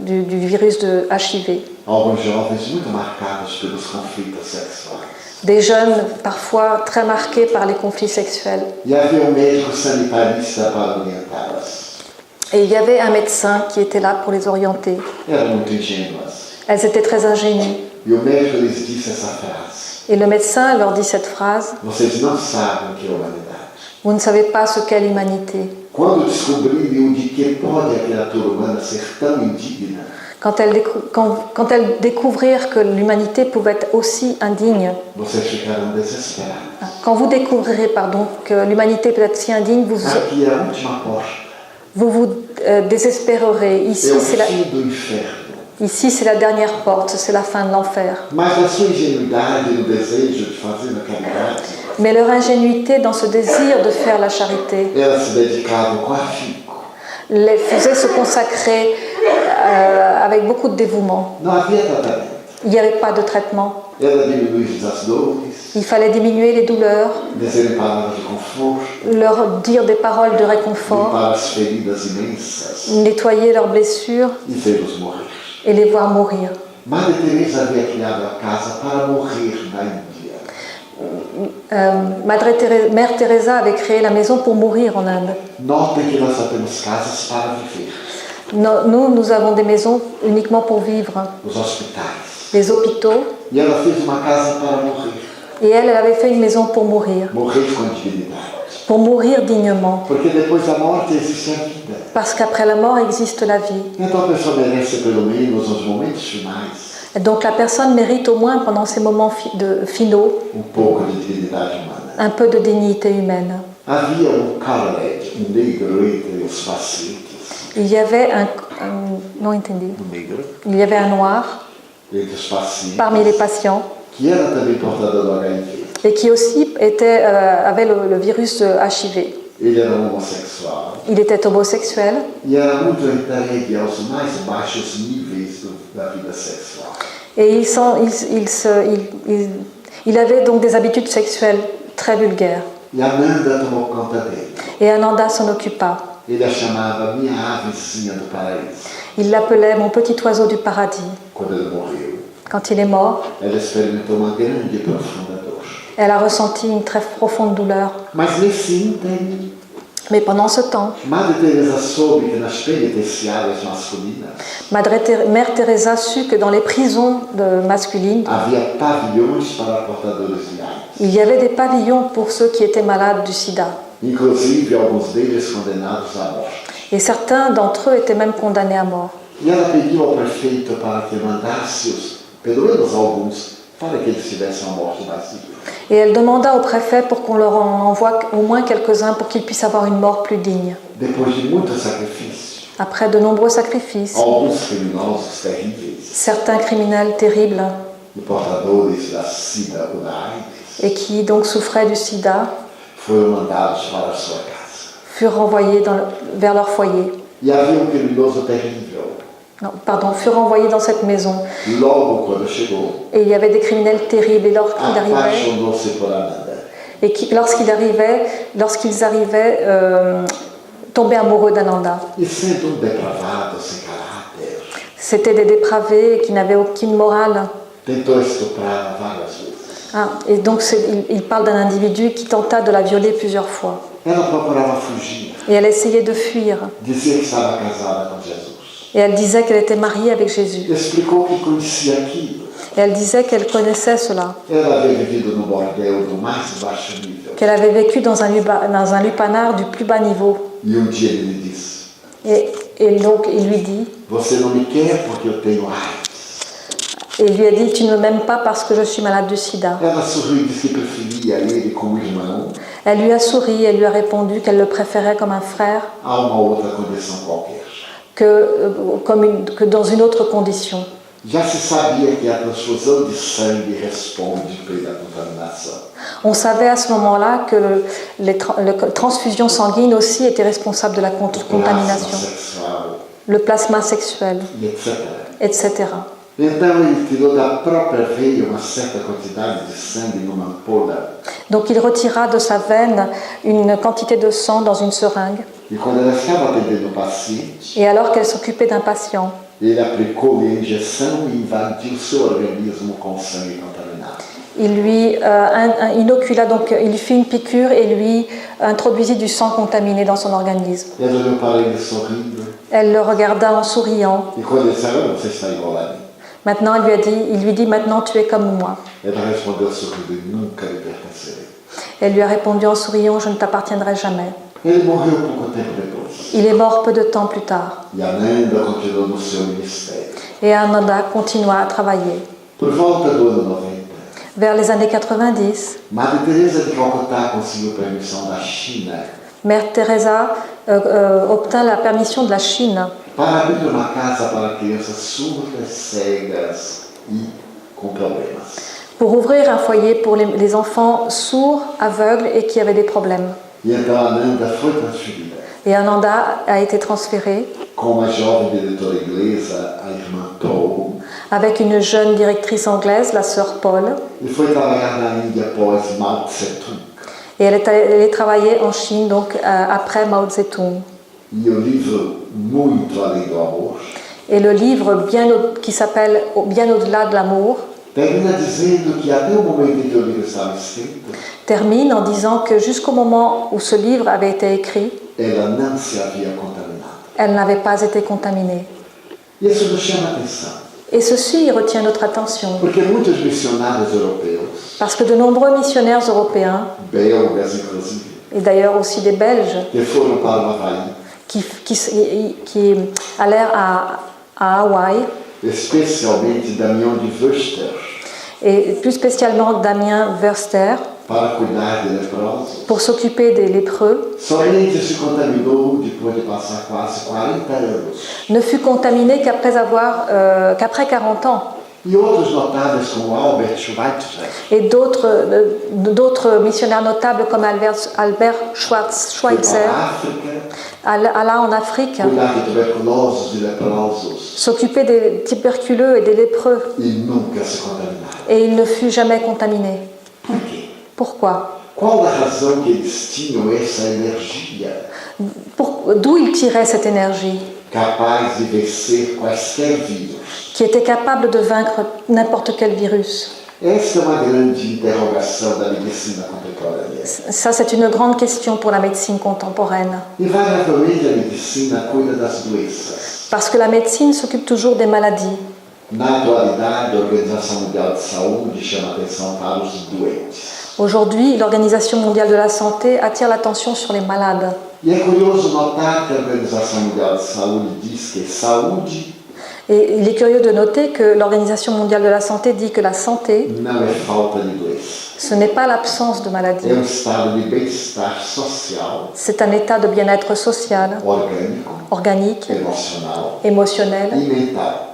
du virus de HIV. Alguns jovens muito marcados pelos conflitos sexuais. Des jeunes parfois très marqués par les conflits sexuels. E havia um médico sanitarista para orientá-las. Et il y avait un médecin qui était là pour les orienter. Eram muito ingênuas. Elles étaient très ingénues. E o médico lhes disse essa frase: Et le médecin leur dit cette phrase: vocês não sabem o que é humanidade. vous ne savez pas ce qu'est l'humanité. Quando descobririam de que pode a criatura humana ser tão indigna, Quand elles découvrirent que l'humanité pouvait être aussi indigne, vocês ficarão desesperados. quand vous découvrirez que l'humanité peut être si indigne, Aqui é a última porta. vous désespérerez. É o fim do inferno. Ici, c'est la dernière porte, c'est la fin de l'enfer. Mas na sua ingenuidade e no desejo de fazer a caridade, Mais leur ingénuité dans ce désir de faire la charité elas se dedicavam com afinco. les faisait se consacrer avec beaucoup de dévouement. Não havia tratamento. Il n'y avait pas de traitement. Ela diminuía as dores, Il fallait diminuer les douleurs, dizer palavras de conforto, leur dire des paroles de réconfort, limpar as feridas imensas nettoyer leurs blessures e vê-los morrer. et les voir mourir. Madre Teresa havia criado a casa para morrer na Índia. Mère Teresa avait créé la maison pour mourir en Inde. Notem que nós só temos casas para viver. Nous avons des maisons uniquement pour vivre, Os hospitais. les hôpitaux. E ela fez uma casa para morrer. Et elle avait fait une maison pour mourir, Morrer com dignidade. pour mourir dignement. Porque depois da morte existe a vida. Parce qu'après la mort existe la vie. Então a pessoa merece pelo menos nos momentos finais Et donc la personne mérite au moins pendant ces moments finaux pouco de dignidade humana. un peu de dignité humaine. Havia coward, negro entre os pacientes. Il y avait non entendu. Negro Il y avait un noir entre os pacientes. parmi les patients Que era também portador do HIV. et qui aussi avait le virus de HIV. Ele era homossexual Il était homosexuel e era muito entregue aos mais baixos níveis da vida sexual. et il avait donc des habitudes sexuelles très vulgaires. E Ananda tomou conta dele. Et Ananda s'en occupa. Ele a chamava minha avezinha do paraíso. Il l'appelait mon petit oiseau du paradis. Quando ele morreu, Quand il est mort, ela experimentou uma grande e profunda dor. elle a ressenti une très profonde douleur. Mas nesse ínterim, Mais pendant ce temps, Madre Teresa soube que nas penitenciárias masculinas Mère Teresa sut que dans les prisons masculines, havia pavilhões para portadores de AIDS. il y avait des pavillons pour ceux qui étaient malades du sida. Inclusive alguns deles condenados à morte. Et certains d'entre eux étaient même condamnés à mort. E ela pediu ao prefeito para que mandasse pelo menos alguns, para que eles tivessem uma morte mais digna. Et elle demanda au préfet pour qu'on leur en envoie au moins quelques-uns pour qu'ils puissent avoir une mort plus digne. Depois de muito sacrifício, Après de nombreux sacrifices, alguns criminosos terríveis certains criminels terribles e portadores da SIDA ou da AIDS et qui donc souffraient du sida foram mandados para a sua casa. furent renvoyés vers leur foyer. E havia criminoso terrível. Furent renvoyés dans cette maison. Logo quando chegou, Et il y avait des criminels terribles. Et lorsqu'ils arrivaient, apaixonou-se por Ananda. et lorsqu'ils arrivaient tombaient amoureux d'Ananda. E sendo depravado, sem caráter, C'étaient des dépravés qui n'avaient aucune morale. tentou estuprá-la várias vezes. Et donc il parle d'un individu qui tenta de la violer plusieurs fois. Ela procurava fugir. Et elle essayait de fuir. Dizia que estava casada com Jesus. Et elle disait qu'elle était mariée avec Jésus. Explicou que conhecia aquilo. Et elle disait qu'elle connaissait cela. Ela havia vivido no bordel do mais baixo nível. Qu'elle avait vécu dans un lupanar du plus bas niveau. E dia ele lhe disse: Et donc il lui dit, você não me quer porque eu tenho AIDS. et il lui a dit, tu ne m'aimes pas parce que je suis malade du sida. Ela sorriu e disse que preferia ele como irmão Elle lui a souri, elle lui a répondu qu'elle le préférait comme un frère a uma outra condição qualquer. que dans une autre condition. Já se sabia que a transfusão de sangue responde pela contaminação. On savait à ce moment-là que les transfusions sanguines aussi étaient responsables de la contamination, Sexual, le plasma sexuel, etc. etc. Então ele tirou da própria veia uma certa quantidade de sangue numa ampola. Donc il retira de sa veine une quantité de sang dans une seringue. E quando ela estava atendendo o paciente, Et alors qu'elle s'occupait d'un patient, ele aplicou-lhe a injeção e invadiu seu organismo com sangue contaminado. il lui inocula, donc il lui fit une piqûre et lui introduisit du sang contaminé dans son organisme. E ela olhou para ele sorrindo. Elle le regarda en souriant. E quando ele disse, agora você está igual a mim. Maintenant, il lui dit, maintenant tu es comme moi. Ela respondeu sorrindo, nunca lhe pertencerei. Elle lui a répondu en souriant, je ne t'appartiendrai jamais. Ele morreu pouco tempo depois. Il est mort peu de temps plus tard. E Ananda continuou no seu ministério. Et Ananda continua à travailler. Por volta do ano 90, Vers les années 90, Madre Teresa de Calcutá conseguiu permissão da China Mère Teresa obtint la permission de la Chine para abrir uma casa para crianças surdas, cegas e com problemas. pour ouvrir un foyer pour les enfants sourds, aveugles et qui avaient des problèmes. E então Ananda foi transferida Et Ananda a été transférée com uma jovem diretora inglesa, a irmã Tow, avec une jeune directrice anglaise, la sœur Paul, e foi trabalhar na Índia após Mao Tse-tung. et elle est allée travailler en Chine donc après Mao Zedong. E o livro Muito Além do Amor Et le livre qui s'appelle Bien au-delà de l'amour termina dizendo que até o momento em que o livro estava escrito, termine en disant que jusqu'au moment où ce livre avait été écrit, ela não se havia contaminado. elle n'avait pas été contaminée. Isso nos chama a atenção, Et ceci retient notre attention, porque muitos missionários europeus, parce que de nombreux missionnaires européens, belgas inclusive, et d'ailleurs aussi des Belges, que foram para o Havaí, qui allèrent à Hawaï, especialmente Damião de Wurster, et plus spécialement Damien Verster, para cuidar de leprosos, pour s'occuper des lépreux, somente se contaminou depois de passar quase 40 anos. ne fut contaminé qu'après 40 ans. E outros notáveis como Albert Schweitzer, Et d'autres missionnaires notables comme Albert foi Schweitzer, para a África, alla en Afrique, cuidar de tuberculosos e leprosos, s'occuper des tuberculeux et des lépreux, e nunca se contaminaram. et il ne fut jamais contaminé. Por quê? Pourquoi? Qual a razão que eles tinham essa energia D'où il tirait cette énergie capaz de vencer quaisquer vírus? qui était capable de vaincre n'importe quel virus? Essa é uma grande interrogação da medicina contemporânea. Ça, c'est une grande question pour la médecine contemporaine. Invariavelmente a medicina cuida das doenças. Parce que la médecine s'occupe toujours des maladies. Na atualidade, a Organização Mundial de Saúde chama atenção para os doentes. Aujourd'hui, l'Organisation mondiale de la santé attire l'attention sur les malades. E é curioso notar que a Organização Mundial de Saúde diz que saúde Et il est curieux de noter que l'Organisation mondiale de la santé dit que la santé, não é falta de doença. ce n'est pas l'absence de maladie. É estado de bem-estar social, C'est un état de bien-être social, orgânico, organique, emocional émotionnel. e mental.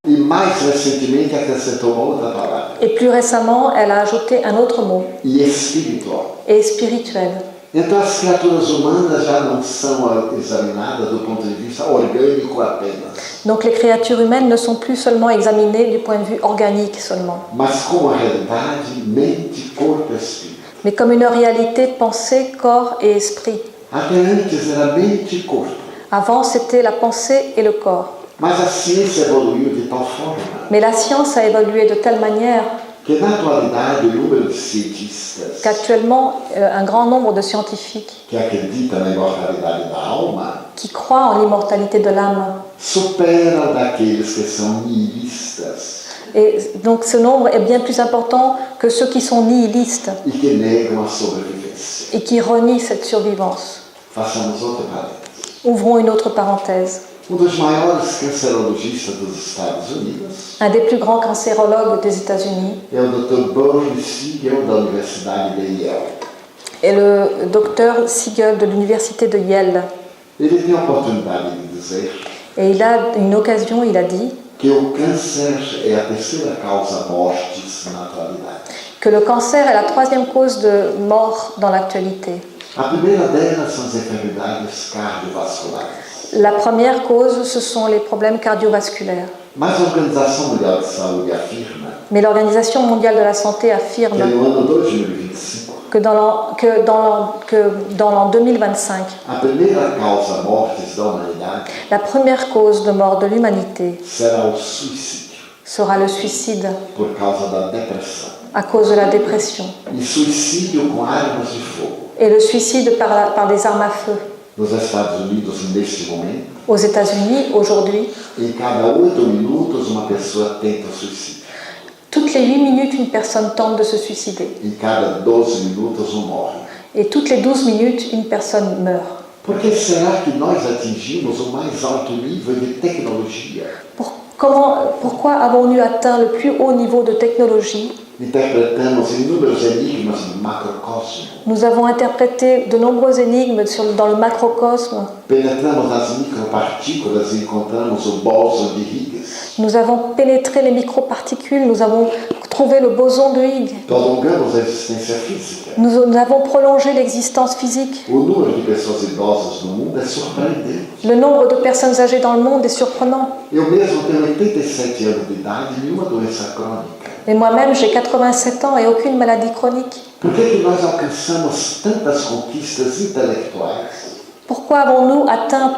E mais recentemente acrescentou uma outra palavra, Et plus récemment, elle a ajouté un autre mot, e espiritual. et spirituel. Então as criaturas humanas já não são examinadas do ponto de vista orgânico apenas, Donc les créatures humaines ne sont plus seulement examinées du point de vue organique seulement, mas como a realidade mente, corpo e espírito. mais comme une réalité pensée, corps et esprit. Até antes era mente e corpo, Avant, c'était la pensée et le corps. mas a ciência evoluiu de tal forma Mais la science a évolué de telle manière que na atualidade o número de cientistas qu'actuellement, un grand nombre de scientifiques que acreditam na imortalidade da alma qui croient en l'immortalité de l'âme. superam daqueles que são nihilistas Et donc ce nombre est bien plus important que ceux qui sont nihilistes e que negam a sobrevivência. et qui renient cette survivance. Façamos outro parênteses. Ouvrons une autre parenthèse. Dos maiores cancerologistas dos Estados Unidos Un des plus grands cancérologues des États-Unis é o Dr. Bernie Siegel da Universidade de Yale. est le docteur Siegel de l'université de Yale. Ele tem a oportunidade de dizer Et il a une occasion, il a dit que o câncer é a terceira causa mortes na atualidade. que le cancer est la troisième cause de mort dans l'actualité. A primeira delas são as enfermidades cardiovasculares. La première cause, ce sont les problèmes cardiovasculaires. Mas a Organização Mundial de Saúde afirma Mais l'Organisation mondiale de la santé affirme que no ano 2025, que dans l'an 2025, a primeira causa mortes da humanidade la première cause de mort de l'humanité será o suicídio, sera le suicide por causa da depressão. à cause de la dépression E suicídio com armas de fogo. et le suicide par des armes à feu. Nos Estados Unidos, neste momento, Aux États-Unis, aujourd'hui, em cada 8 minutos, uma pessoa tenta o suicídio. toutes les 8 minutes, une personne tente de se suicider. Em cada 12 minutos, morre. Et toutes les 12 minutes, une personne meurt. Por que será que nós atingimos o mais alto nível de tecnologia? Pourquoi avons-nous atteint le plus haut niveau de technologie? Interpretamos inúmeros enigmas no macrocosmo. Nous avons interprété de nombreuses énigmes dans le macrocosme. Penetramos nas micropartículas e encontramos o bóson de Higgs. Nous avons pénétré les microparticules, nous avons trouvé le boson de Higgs. Prolongamos a existência física. Nous avons prolongé l'existence physique. O número de pessoas idosas no mundo é surpreendente. Le nombre de personnes âgées dans le monde est surprenant. Eu mesmo tenho 87 anos de idade e nenhuma doença crônica. Et moi-même, j'ai 87 ans et aucune maladie chronique. Por que nós alcançamos tantas conquistas intelectuais Pourquoi avons-nous atteint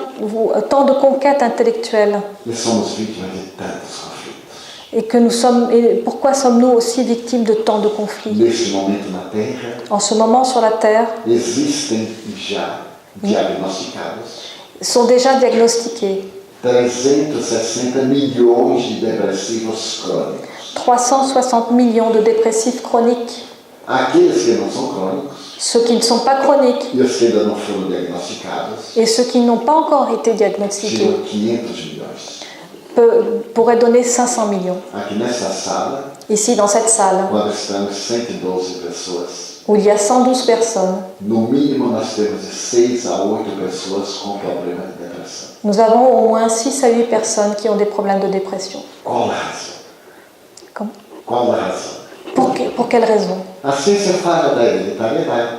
tant de conquêtes intellectuelles? e somos vítimas de tantos conflitos? Et pourquoi sommes-nous aussi victimes de tant de conflits? Neste momento na Terra, En ce moment, sur la Terre, existem já diagnosticados sont déjà diagnostiqués 360 milhões de depressivos crônicos. 360 millions de dépressifs chroniques. Aqueles que não são crônicos Ceux qui ne sont pas chroniques e os que ainda não foram diagnosticados et ceux qui n'ont pas encore été diagnostiqués chegam a 500 milhões. pourraient donner 500 millions. Aqui nessa sala, Ici, dans cette salle, quando estamos 112 pessoas, où il y a 112 personnes, no mínimo nós temos de 6 a 8 pessoas com problema de depressão. nous avons au moins 6 à 8 personnes qui ont des problèmes de dépression. Qual a razão? Comment? Qual a razão? Pour quelle raison? A ciência fala da hereditariedade,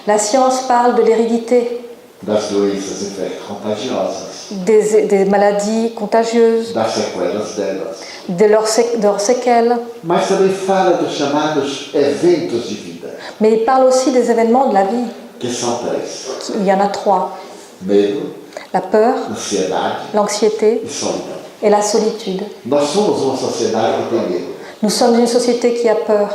La science parle de l'hérédité, das doenças infecto-contagiosas, des maladies contagieuses, das sequelas delas, de leurs séquelles, mas também fala dos chamados eventos de vida, mais il parle aussi des événements de la vie. que são 3. Il y en a 3. Medo, La peur, ansiedade l'anxiété e solidão. et la solitude. Nós somos uma sociedade que tem medo. Nous sommes une société qui a peur,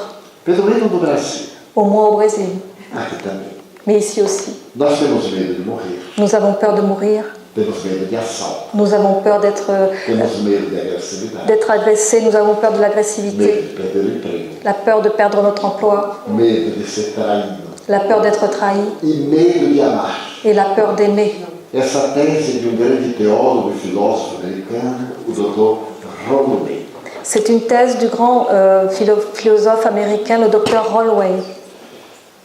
Pelo menos no Brasil, au moins au Brésil, aqui também. mais ici aussi. Nós temos medo de morrer, Nous avons peur de mourir, temos medo de assalto, nous avons peur d'être temos medo de agressividade, agressés, nous avons peur de medo l'agressivité, de perder o emprego, la peur de perdre notre emploi, medo de ser traído la peur d'être trahi e medo de amar. et la peur d'aimer. Essa tese de grande teólogo e filósofo americano, o Dr. Holloway. C'est une thèse du grand philosophe américain, le docteur Holloway.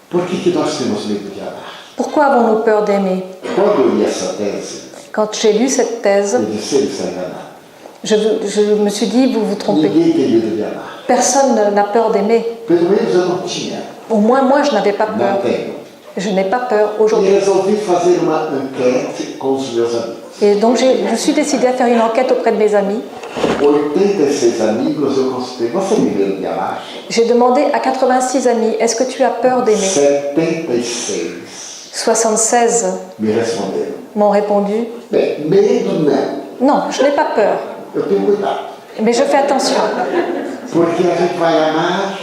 Por que nós temos medo de amar? Pourquoi avons-nous peur d'aimer? Quando eu li essa tese, Quand j'ai lu cette thèse, eu disse, ele está enganado. je me suis dit, vous vous trompez. Ninguém tem medo de amar. Personne n'a peur d'aimer. Pelo menos eu não tinha. Au moins, moi, je n'avais pas Não peur. tenho. Je n'ai pas peur E aujourd'hui. resolvi fazer uma enquete com os meus amigos. Et donc, je suis décidée à faire une enquête auprès de mes amis. 86 amigos eu consultei. Você tem medo de amar? J'ai demandé à 86 amis, est-ce que tu as peur d'aimer? 76 76 me responderam. m'ont répondu, Bem, medo não. non, je n'ai pas peur, Eu tenho cuidado. mais je fais attention. Porque a gente vai amar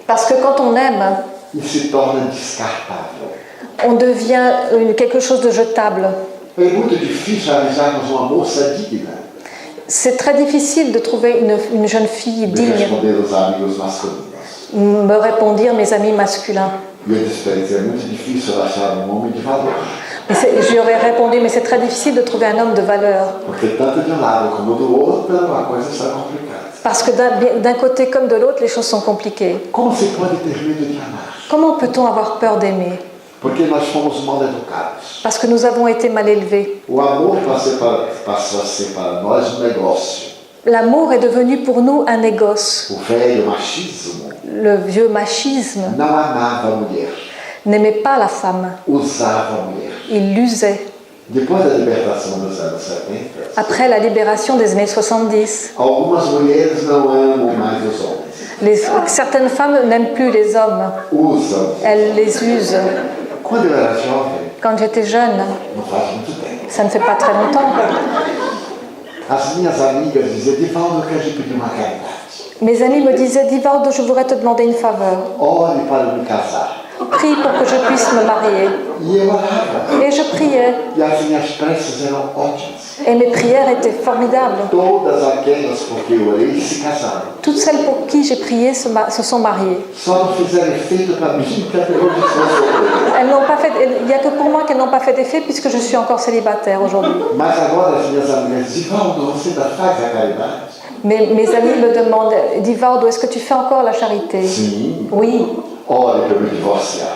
Parce que quand on aime, e se torna descartável. on devient quelque chose de jetable. É muito difícil arranjarmos uma moça digna. C'est très difficile de trouver une jeune fille Me digne, responder os amigos masculinos. me répondirent mes amis masculins. E eu disse para eles, é muito difícil achar um homem de valor. Je lui aurais répondu, mais c'est très difficile de trouver un homme de valeur. Porque tanto de um lado como do outro, a coisa está complicada. Parce que d'un côté comme de l'autre, les choses sont compliquées. Como se pode ter medo de amar? Comment peut-on avoir peur d'aimer? Porque nós fomos mal educados. Parce que nous avons été mal élevés. O amor passou a ser para nós negócio. L'amour est devenu pour nous un négoce. O velho machismo Le vieux machisme não amava a mulher, n'aimait pas la femme. usava a mulher. Il l'usait. Depois da libertação dos anos 70, Après la libération des années 70, algumas mulheres não amam mais os homens. certaines femmes n'aiment plus les hommes. Usam. Elles les usent. Quando eu era jovem, Quand j'étais jeune, não faz muito tempo, ça ne fait pas très longtemps, as minhas amigas diziam, Divaldo, eu quero te pedir uma caridade. mes amis me disaient, Divaldo, je voudrais te demander une faveur. Ore para me casar. Prie pour que je puisse me marier. E eu orava. Et je priais. E as minhas preces eram ótimas. Et mes prières étaient formidables. Todas aquelas por que eu orei se casaram. Toutes celles pour qui j'ai prié se sont mariées. Só não fizeram efeito para mim, que até hoje sou solteiro. Elles n'ont pas fait, il n'y a que pour moi qu'elles n'ont pas fait d'effet puisque je suis encore célibataire aujourd'hui. Mas agora as minhas amigas dizem, Divaldo, você ainda faz a caridade? Mes amis me demandent, Divaldo, est-ce que tu fais encore la charité? Sim. Oui. Ore para me divorciar.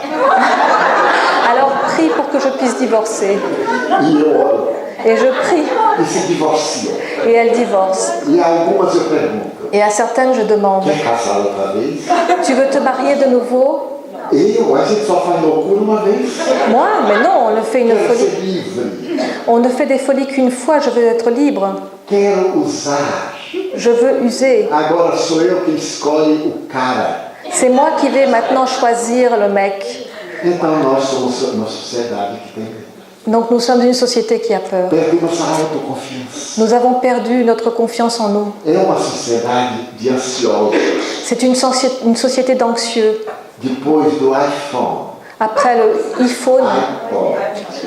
Alors prie pour que je puisse divorcer. E eu oro. Et je prie. E se divorciam. Et elles divorcent. E a algumas eu pergunto, Et à certaines, je demande, quer casar outra vez? tu veux te marier de nouveau? A gente só faz loucura uma vez. Moi? Mais non, on ne fait une Quero folie. ser livre. On ne fait des folies qu'une fois, je veux être libre. Quero usar. Je veux user. Agora sou eu que escolhe o cara. C'est moi qui vais maintenant choisir le mec. Então nós somos uma sociedade que tem medo. Donc nous sommes une société qui a peur. Perdemos a autoconfiança. Nous avons perdu notre confiance en nous. É uma sociedade de ansiosos. C'est une société d'anxieux. Depois do iPhone, Après le iPhone, iPod,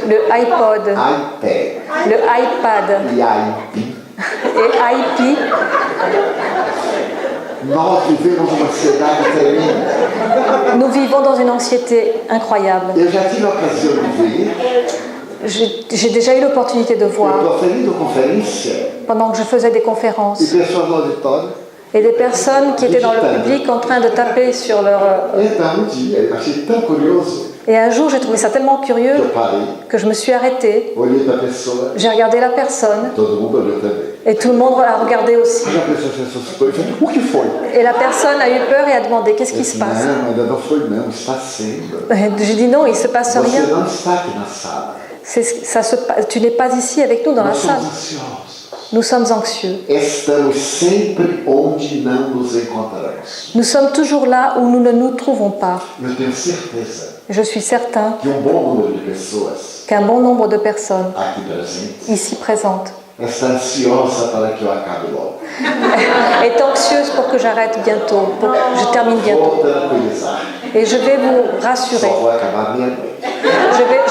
le iPod, iPad le iPad e iP, et IP, nós vivemos uma ansiedade tremenda. nous vivons dans une anxiété incroyable. Eu já tive a ocasião de ver, J'ai déjà eu l'opportunité de eu voir, estou fazendo conferência pendant que je faisais des e conférences, pessoas no auditório. et des personnes qui étaient dans le public en train de taper sur leur... Então, dia, eu achei tão curioso Et un jour, j'ai trouvé ça tellement que curieux eu parei, que je me suis arrêtée. olhei para a pessoa, J'ai regardé la personne, todo mundo olhou também. et tout le monde a regardé aussi. Aí a pessoa se assustou e falou, o que foi? Et la personne a eu peur et a demandé, qu'est-ce qui se passe? Não, ainda não foi não, está sendo. J'ai dit non, il ne se passe Você rien. não está aqui na sala. Tu n'es pas ici avec nous dans la Nós salle. somos ansiosos. Nous sommes anxieux. Estamos sempre onde não nos encontramos. Nous sommes toujours là où nous ne nous trouvons pas. Eu tenho certeza Je suis certain que bon número de pessoas qu'un bon nombre de personnes aqui presentes ici présentes está ansiosa para que eu acabe logo. est anxieuse pour que j'arrête bientôt, pour que je termine bientôt. Vou tranquilizar. Et je vais vous rassurer. Só vou acabar meia-noite.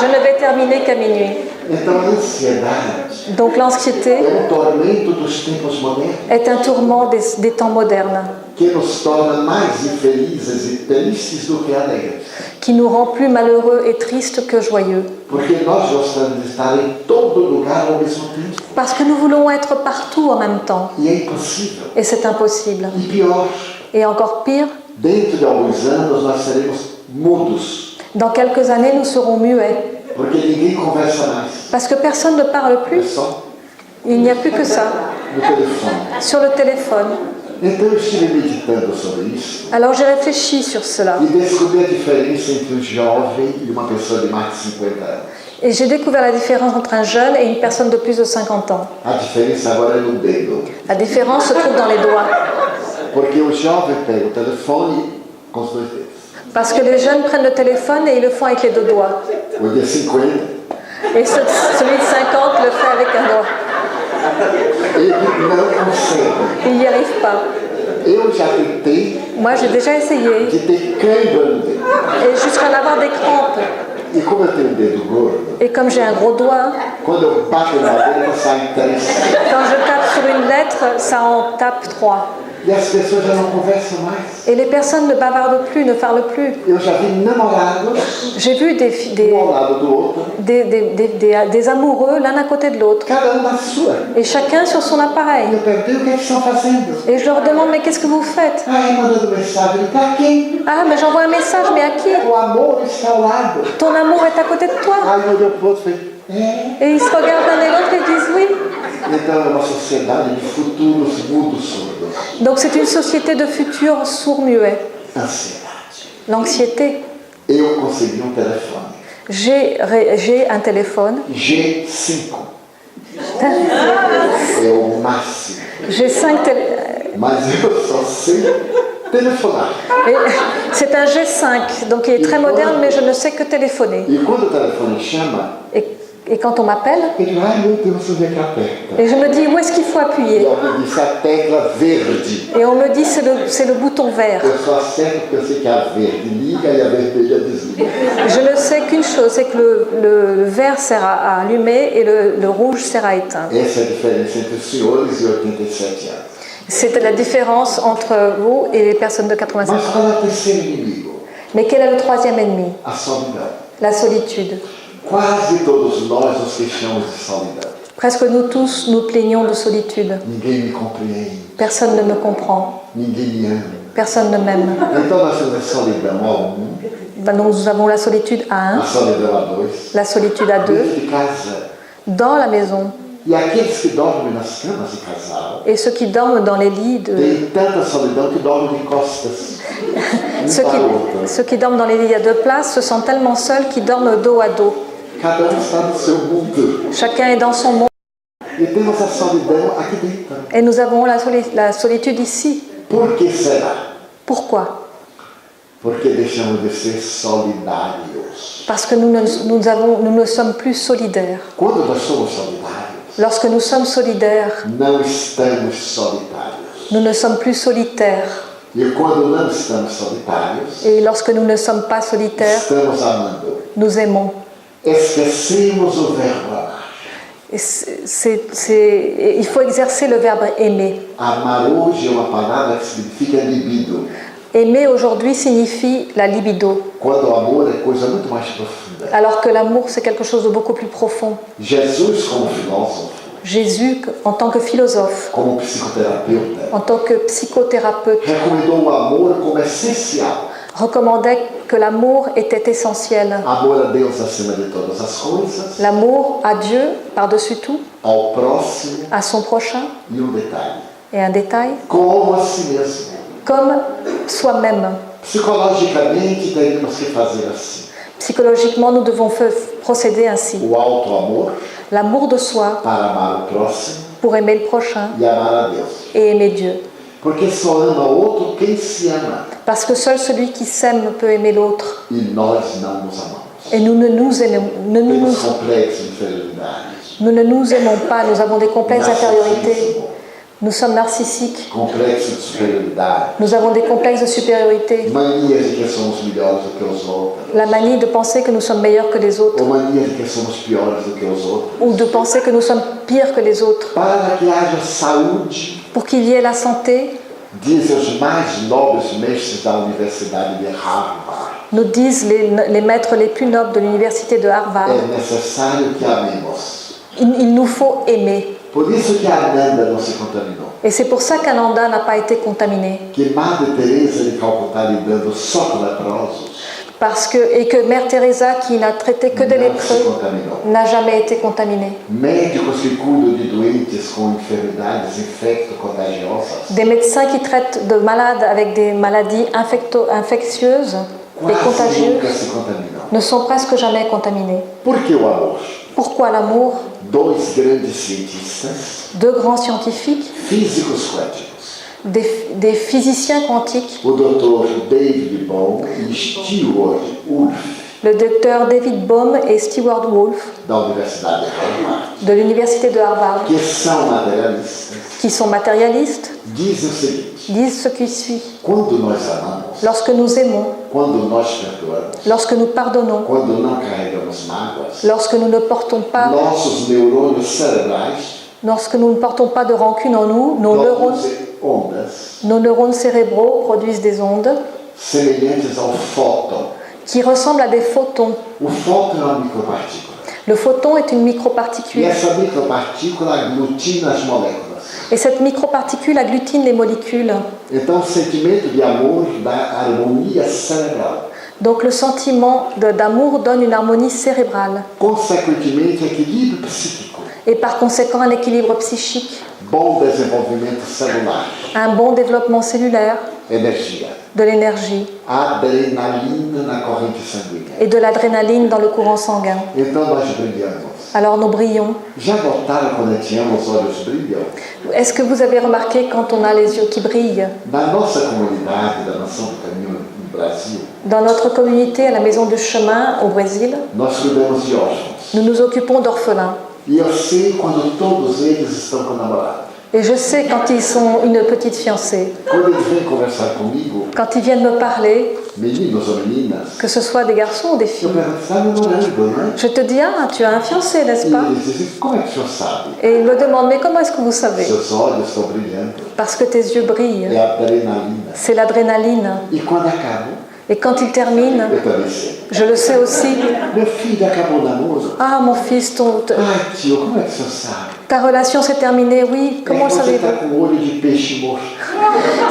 Je ne vais terminer qu'à minuit. Então a ansiedade Donc l'anxiété é tormento dos tempos modernos est un tourment des temps modernes que nos torna mais infelizes e tristes do que alegres. qui nous rend plus malheureux et tristes que joyeux. Porque nós gostamos de estar em todo lugar ao mesmo tempo. Parce que nous voulons être partout en même temps. E é impossível. Et c'est impossible. E pior, Et encore pire, dentro de alguns anos nós seremos mudos. dans quelques années, nous serons muets. Porque ninguém conversa mais. Parce que personne ne parle É plus. só Il n'y a plus que ça. no telefone. Sur le téléphone. Então eu estive meditando sobre isso Alors j'ai réfléchi sur cela. e descobri a diferença entre um jovem e uma pessoa de mais de 50 anos. Et j'ai découvert la différence entre un jeune et une personne de plus de 50 ans. A diferença agora é no dedo. La différence se trouve dans les doigts. Porque o jovem pega o telefone com os dois dedos. Parce que les jeunes prennent le téléphone et ils le font avec les deux doigts. O de 50, Et celui de 50 le fait avec un doigt. ele não consegue. Il n'y arrive pas. Eu já tentei Moi, j'ai déjà essayé. de ter câimbra no dedo. Et jusqu'à en avoir des crampes. E como eu tenho o dedo gordo, Et comme j'ai un gros doigt, quando eu bato na letra sai 3. quand je tape sur une lettre, ça en tape 3. E as pessoas já não conversam mais. Et les personnes ne bavardent plus, ne parlent plus. Eu já vi namorados, J'ai vu um ao lado do outro, des amoureux l'un à côté de l'autre. cada na sua. Et chacun sur son E appareil. eu perguntei o que é que estão fazendo. Et je leur demande, mais qu'est-ce que vous faites? Aí mandando mensagem, para quem? Ah, mais j'envoie un message, mais à qui? O amor está ao lado. Ton amour est à côté de toi. Aí olhou para o outro e fez, é. Et ils se regardent l'un et l'autre et disent oui. Então é uma sociedade de futuros mudos surdos. Donc c'est une société de futurs sourds-muets. Ansiedade. L'anxiété. Eu consegui um telefone. J'ai un téléphone. G5. É o máximo. J'ai 5 téléphones. Mas eu só sei telefonar. C'est un G5, donc il est très moderne, mais je ne sais que téléphoner. E quando o telefone chama, Et quand on m'appelle, ele diz, ai meu Deus, onde é que aperta? et je me dis où est-ce qu'il faut E appuyer. alguém disse a tecla verde. Et on me dit c'est le bouton vert. Eu só acerto porque eu sei que a verde liga e a vermelha desliga. Je ne sais qu'une chose, c'est que le vert sert à allumer et le rouge sert à éteindre. Essa é a diferença entre os senhores e 87 anos. C'est la différence entre vous et les personnes de 85 Mas ans. qual é o terceiro inimigo? Mais quel est le troisième ennemi? A solidão. La solitude. Quase todos nós nos queixamos de solidão. Presque nous tous nous plaignons de solitude. Ninguém me compreende, Personne ne me comprend, ninguém me ama. personne ne m'aime. Então nós temos a solidão a Ben, donc nous avons la solitude à a 1, solidão a 2, la solitude à 2, dentro de casa. dans la maison. E aqueles que dormem nas camas de casal Et ceux qui dorment dans les lits de... têm tanta solidão que dormem de costas. Ceux qui dorment dans les lits à 2 places se sentent tellement seuls qu'ils dorment dos à dos. Cada está no seu mundo. Chacun est dans son monde. E temos a solidão aqui dentro. Et nous avons la solitude ici. Por que será? Pourquoi? Porque deixamos de ser solidários. Parce que nous ne sommes plus solidaires. Quando nós somos solidários, Lorsque nous sommes solidaires, não estamos solitários. nous ne sommes plus solitaires. E quando não estamos solitários, Et lorsque nous ne sommes pas solitaires, estamos amando. nous aimons. Esquecemos o verbo amar. Et il faut exercer le verbe aimer. Amar hoje é uma palavra que significa libido. Aimer aujourd'hui signifie la libido, Quando o amor é coisa muito mais profunda. alors que l'amour c'est quelque chose de beaucoup plus profond. Jesus, como filósofo, Jésus, en tant que philosophe, como psicoterapeuta, en tant que psychothérapeute, recomendou o amor como essencial. recommandait que l'amour était essentiel. Amor a Deus acima de todas as coisas, L'amour à Dieu par-dessus tout, ao próximo à son prochain, e detalhe, et un détail, como a si mesmo. comme soi-même. Psicologicamente, teríamos que fazer assim. Psychologiquement, nous devons procéder ainsi. O auto-amor L'amour de soi para amar o próximo pour aimer le prochain e amar a Deus. et aimer Dieu. Porque só ama outro quem se ama. Parce que seul celui qui s'aime peut aimer l'autre. E nós não nos amamos. Et nous ne nous aimons, Temos complexo de inferioridade. nous ne nous aimons pas, nous avons des complexes d'intériorité. Narcisismo, Nous sommes narcissiques, complexo de superioridade. nous avons des complexes de supériorité. Manias de que somos melhores do que os outros. La manie de penser que nous sommes meilleurs que les autres, Ou manias de que somos piores do que os outros. ou de penser que nous sommes pires que les autres. Para que haja saúde, Pour qu'il y ait la santé, dizem os mais nobres mestres da Universidade de Harvard, nous disent les maîtres les plus nobles de l'université de Harvard, é necessário que amemos. il nous faut aimer. Por isso que Ananda não se contaminou. Et c'est pour ça qu'Ananda n'a pas été contaminé. Que Madre Teresa de Calcutá lidando só com leprosos Et que Mère Teresa, qui n'a traité que des não se lépreux, contaminou. n'a jamais été contaminée. Médicos que cuidam de doentes com enfermidades infecto-contagiosas Des médecins qui traitent de malades avec des maladies infectieuses et quase nunca contagieuses se contaminam. ne sont presque jamais contaminés. Por que o amor? Pourquoi l'amour? Dois grandes cientistas, 2 grands scientifiques, físicos quânticos, des physiciens quantiques, o Dr. David Bohm e Stewart Wolf, le docteur David Bohm et Stewart Wolf da Universidade de Harvard, de l'université de Harvard, que são materialistas, qui sont matérialistes, dizem o seguinte: disent ce qui suit. quando nós amamos, Lorsque nous aimons, quando nós perdoamos, lorsque nous pardonnons, quando não carregamos mágoas, lorsque nous ne portons pas, nossos neurônios cerebrais lorsque nous ne portons pas de rancune en nous, produzem ondas nos neurones cérébraux produisent des ondes semelhantes ao fóton. qui ressemblent à des photons. O fóton é uma micropartícula. Le photon est une E microparticule. essa micropartícula aglutina as moléculas. Et cette microparticule agglutine les molécules. Então, o sentimento de amor dá harmonia cerebral. Donc le sentiment d'amour donne une harmonie cérébrale. Consequentemente, equilíbrio psíquico, Et par conséquent un équilibre psychique, bom desenvolvimento celular, un bon développement cellulaire, energia, de l'énergie adrenalina na corrente sanguínea. et de l'adrénaline dans le courant sanguin. Então nós brilhamos. Alors nous brillons. Já notaram quando a gente ama, os olhos brilham? Est-ce que vous avez remarqué quand on a les yeux qui brillent? Na nossa comunidade da Nação do Caminho no Brasil, Dans notre communauté à la Maison du Chemin au Brésil, nós cuidamos de órfãos. nous nous occupons d'orphelins. E eu sei quando todos eles estão com namorado. Et je sais quand ils sont une petite fiancée, Quando eles vêm conversar comigo, quand ils viennent me parler, meninos ou meninas, que ce soit des garçons ou des eu filles. pergunto, está namorando, né? Je te dis, ah, tu as un fiancé, n'est-ce E pas? eles dizem, como é que o senhor sabe? Et ils me demandent, mais comment est-ce que vous savez? Seus olhos estão brilhando. Parce que tes yeux brillent. É a adrenalina. C'est l'adrénaline. E quando acaba, Et quand ils terminent, eu também sei. je le sais aussi. Meu filho acabou o namoro. Ah, mon fils, Ai, tio, como é que o senhor sabe? ta relation s'est terminée. Oui, É comment que le você está savez-vous? com o olho de peixe morto.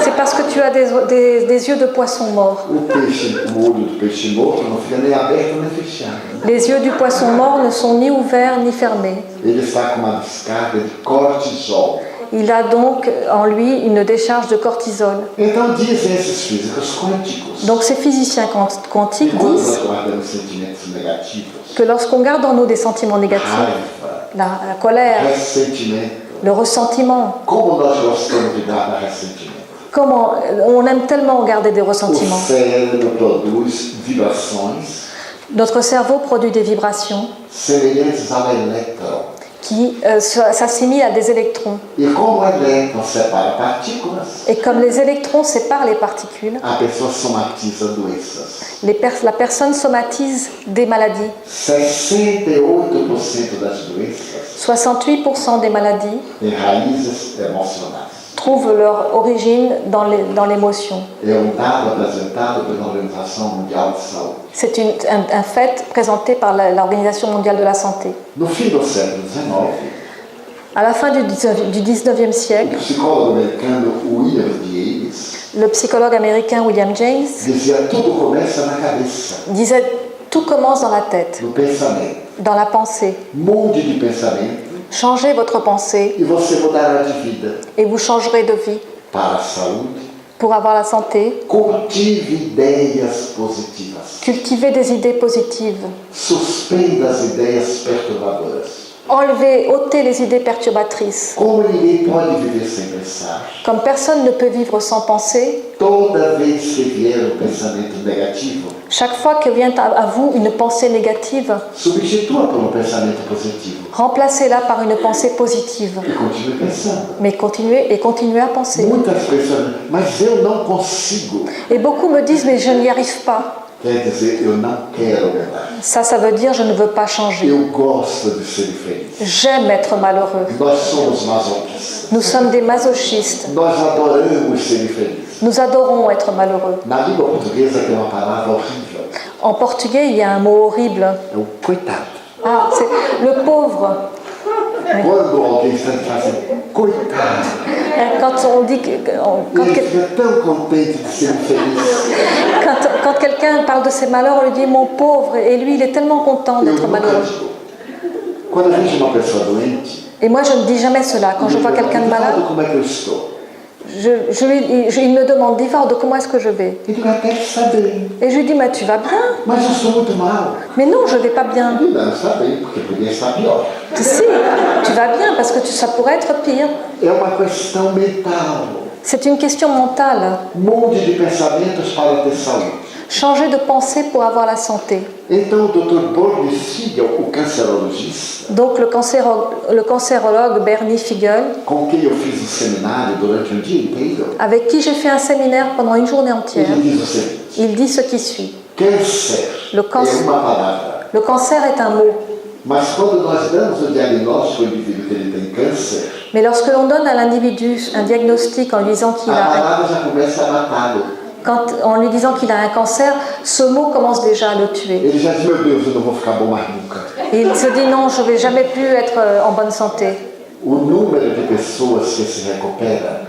C'est parce que tu as des yeux de poisson mort. O olho do peixe morto não fica nem aberto nem fechado. Les yeux du poisson mort ne sont ni ouverts ni fermés. Ele está com uma descarga de cortisol. Il a donc en lui une décharge de cortisol. Então dizem esses físicos quânticos. Donc ces physiciens quantiques Quando disent nós guardamos sentimentos negativos, que lorsqu'on garde en nous des sentiments négatifs, raiva, la colère, ressentimento, le ressentiment, como nós gostamos de guardar ressentimento. comment on aime tellement garder des O ressentiments. cérebro produz vibrações Notre cerveau produit des vibrations semelhantes ao elétron. qui s'assimilent à des électrons. E como o elétron separa partículas, Et comme les électrons séparent les particules, a pessoa somatiza doenças. la personne somatise des maladies. 68% das doenças 68% des maladies têm raízes emocionais. trouvent leur origine dans l'émotion. É dado apresentado pela Organização Mundial de Saúde. C'est un fait présenté par l'Organisation mondiale de la santé. No fim do século XIX, À la fin du 19e o siècle, psicólogo americano William James le psychologue américain William James dizia tudo começa na cabeça, disait tout commence dans la tête, no pensamento. dans la pensée. Mude de pensamento Changez votre pensée e você mudará de vida. et vous changerez de vie. Para a saúde, Pour avoir la santé, cultive ideias positivas. cultivez des idées positives. Suspenda as ideias perturbadoras. Enlevez, ôtez les idées perturbatrices. Como ninguém pode viver sem pensar, Comme personne ne peut vivre sans penser, toda vez que vier um pensamento negativo, chaque fois que vient à vous une pensée négative, substitua por um pensamento positivo remplacez-la par une pensée positive. e continue pensando. Mais continuez à penser. Muitas pessoas, mas eu não consigo. Et beaucoup me disent, mais je n'y arrive pas. Quer dizer, eu não quero mudar. Ça veut dire, je ne veux pas changer. Eu gosto de ser feliz. J'aime être malheureux. Nós somos masoquistas. Nous sommes des masochistes. Nós adoramos ser felizes. Nous adorons être malheureux. Na língua portuguesa tem uma palavra horrível. En portugais, il y a un mot horrible. É o coitado. Ah, c'est le pauvre. Quando alguém está fazendo coitado, Quand on dit que, ele fica tão contente de ser feliz. quand quelqu'un parle de ses malheurs, on lui dit mon pauvre, et lui il est tellement content Eu d'être nunca malheureux. digo. Quando a gente vê uma pessoa doente, Et moi je ne dis jamais cela. Quand je vois quelqu'un de malade, como é que eu estou? il me demande Divaldo, comment est-ce que je vais? Eu digo, até que está bem. Et je lui dis, mais tu vas bien? Mas eu estou muito mal. Mais non, je ne vais pas bien. E não, está bem, porque podia estar pior. Si, tu vas bien parce que ça pourrait être pire. É uma questão mental. C'est une question mentale. Mude de pensamentos para ter saúde. Changer de pensée pour avoir la santé. Então, o Dr. Bernie Siegel, o cancerologista, Donc le cancérologue Bernie Siegel, com quem eu fiz um seminário durante um dia inteiro, avec qui j'ai fait un séminaire pendant une journée entière, ele diz o seguinte: il dit ce qui suit. câncer Le câncer. é uma palavra, Le cancer est un mot, mas quando nós damos o diagnóstico ao indivíduo que ele tem câncer, mais lorsque l'on donne à l'individu un diagnostic en lui disant qu'il a a palavra já começa a matá-lo. en lui disant qu'il a un cancer, ce mot commence déjà à le tuer. Ele já diz, meu Deus, eu não vou ficar bom mais nunca. Et il se dit non, je ne vais jamais plus être en bonne santé. O número de pessoas que se recupera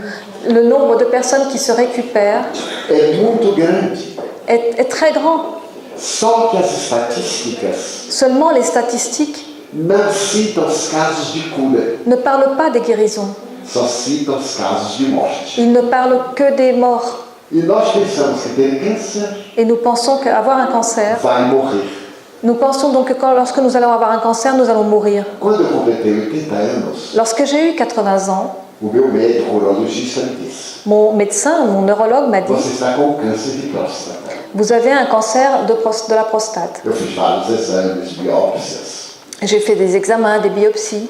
Le nombre de personnes qui se récupèrent é muito grande. est très grand. Só que as estatísticas Seulement les statistiques não citam os casos de cura, ne parlent pas des guérisons. só citam os casos de morte. Ils ne parlent que des morts. E nós pensamos que ter câncer Et nous pensons qu'avoir un cancer, vai morrer. nous pensons donc que lorsque nous allons avoir un cancer, nous allons mourir. Quando eu completei 80 anos, Lorsque j'ai eu 80 ans, o meu médico urologista me disse: mon médecin, mon neurologue m'a dit você está com câncer de próstata. vous avez un cancer de la prostate. Eu fiz vários exames, biópsias. J'ai fait des examens, des biopsies.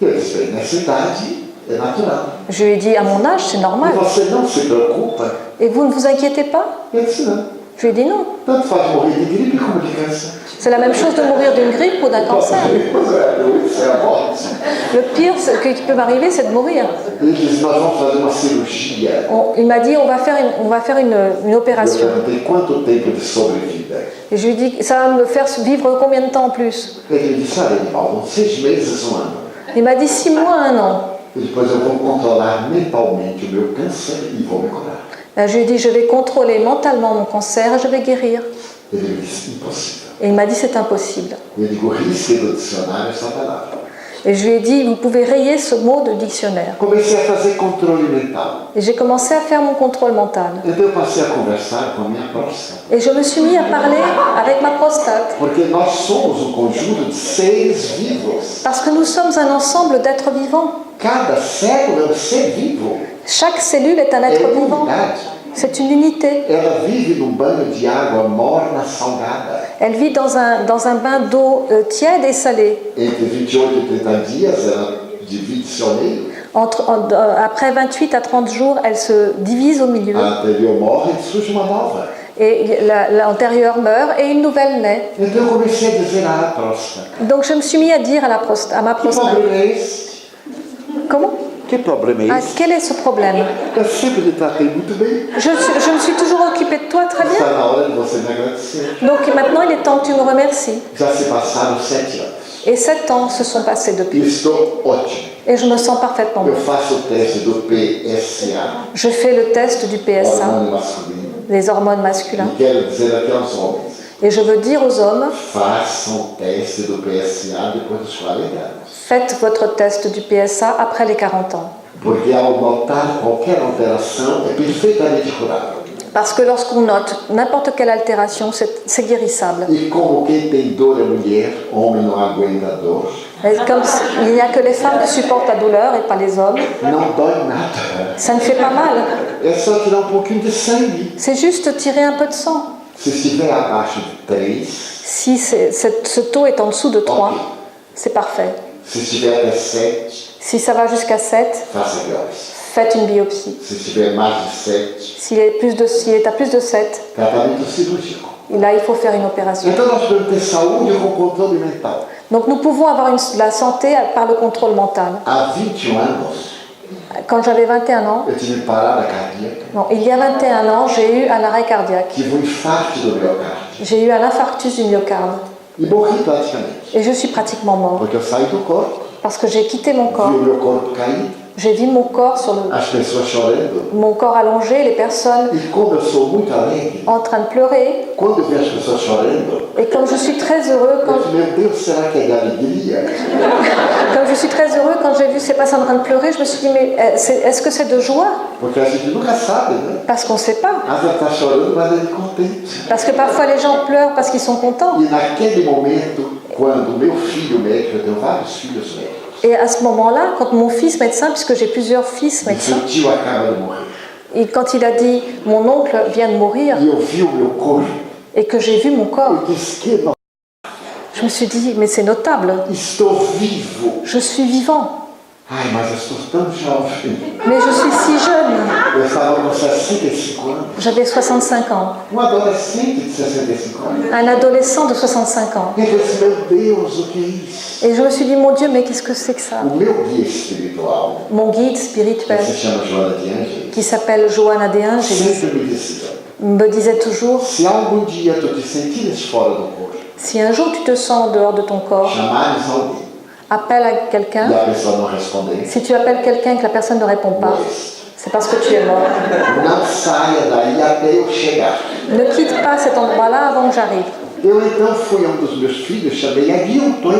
E eu disse: nessa idade é natural. Je lui ai dit à mon âge, c'est E normal. você não se preocupa? Et vous ne vous inquiétez pas? Ele disse: não. Je lui ai dit non. Tanto faz morrer de gripe como de câncer. C'est la même chose de mourir d'une grippe ou d'un cancer. C'est a morte. Le pire qui peut m'arriver, c'est de mourir. Ele disse: nós vamos fazer uma cirurgia. Il m'a dit on va faire une Eu opération. perguntei quanto tempo de sobrevida. Et je lui ai dit ça va me faire vivre combien de temps en plus? Ele me disse: olha, Edivaldo, 6 meses, um ano. Il m'a dit 6 mois, 1 an. E depois eu vou controlar mentalmente o meu câncer e vou me curar. Je lui ai dit je vais contrôler mentalement mon cancer et je vais guérir. Ele me disse: impossível. Et il m'a dit c'est impossible. Eu digo: risque do dicionário essa palavra. Et je lui ai dit vous pouvez rayer ce mot de dictionnaire. Comecei a fazer controle mental. Et j'ai commencé à faire mon contrôle mental. Então eu passei a conversar com a minha próstata. Et je me suis mis à parler avec ma prostate. Porque nós somos um conjunto de seres vivos. Parce que nous sommes un ensemble d'êtres vivants. Cada célula é um ser vivo. Chaque cellule est un É être vivant. unidade. C'est une unité. Ela vive num banho de água morna, salgada. Elle vit dans un bain d'eau tiède et salée. Entre 28 e 30 dias, ela divide-se ao meio. Après 28 à 30 jours, elle se divise au milieu. A anterior morre e surge uma nova. Et l'antérieure meurt et une nouvelle naît. Então eu comecei a dizer à próstata: Donc je me suis mis à dire à ma que prostate. problema é esse? Comment? Que problema é Ah, esse? quel est ce problème? Eu sempre lhe tratei muito bem. Je me suis toujours occupée de toi très bien. Está na hora de você me agradecer. Donc maintenant il est temps que tu me remercies. Já se passaram 7 anos. Et 7 ans se sont passés E depuis. estou ótimo. Et je me sens parfaitement Eu bien. faço o teste do PSA, Je fais le test du PSA, hormônio masculino. les hormones masculines. E quero dizer aqui aos homens: Et je veux dire aux hommes, façam o teste do PSA depois dos 40 anos. faites votre test du PSA après les 40 ans. Porque ao notar qualquer alteração, é perfeitamente curável. Parce que lorsqu'on note n'importe quelle altération, c'est guérissable. E como quem tem dor é mulher, homem não aguenta a dor, Et comme il n'y a que les femmes qui supportent la douleur et pas les hommes, não dói nada. ça ne fait pas mal. É só tirar um pouquinho de sangue. C'est juste tirer un peu de sang. Se estiver abaixo de 3, Si ce taux est en dessous de 3, c'est parfait. se estiver até 7, Si ça va jusqu'à 7, faça biópsia. faites une biopsie. Se estiver mais de 7, S'il est à plus de 7, tratamento cirúrgico. et là il faut faire une opération. Então nós podemos ter saúde com controle mental. Donc nous pouvons avoir la santé par le contrôle mental. Há 21 anos, Quand j'avais 21 ans, eu tive parada cardíaca, non, il y a 21 ans, j'ai eu un arrêt cardiaque. tive infarto do miocárdio J'ai eu un infarctus du myocarde. e morri praticamente. Et je suis pratiquement mort. Porque eu saí do corpo, Parce que j'ai quitté mon vi corps. o meu corpo cair, J'ai vu mon corps as pessoas chorando. mon corps allongé, les personnes E como eu sou muito alegre, en train de pleurer. quando eu vejo as pessoas chorando, Et comme je suis très heureux, eu digo: meu Deus, será que é de alegria? quand j'ai vu ces personnes en train de pleurer, je me suis dit, mais est-ce que c'est de joie? Porque a gente nunca sabe, né? Parce qu'on ne sait pas. Às vezes está chorando, mas ele contente. Parce que parfois les gens pleurent parce qu'ils sont contents. E naquele momento, quando meu filho médico, eu tenho vários filhos médicos, Et à ce moment-là, quand mon fils médecin, puisque j'ai plusieurs fils e médecins, seu tio acaba de morrer, et quand il a dit mon oncle vient de mourir e eu vi o meu corpo, et que j'ai vu mon corps, eu disse: que não, je me suis dit mais c'est notable, estou vivo. je suis vivant, Ai, mas eu estou tão jovem. mais je suis si jeune. Eu estava com 65 anos. J'avais 65 ans, Adolescente de 65 anos. un adolescent de 65 ans. E eu disse: meu Deus, o que é isso? Et je me suis dit mon Dieu, mais qu'est-ce que c'est que ça? O meu guia espiritual, Mon guide que spirituel, se chama Joana de Ângeles, qui s'appelle Johanna de Angelis, sempre me dizia: me disait toujours, se algum dia tu te sentires fora do corpo, si un jour tu te sens en dehors de ton corps, chamares alguém appelle à e quelqu'un. a pessoa não responder, Si tu appelles quelqu'un et que la personne ne répond pas, morreste. c'est parce que tu es mort. Não saia daí até eu chegar. Ne quitte pas cet endroit-là avant que j'arrive. Eu então fui a um dos meus filhos, chamei a Guilton,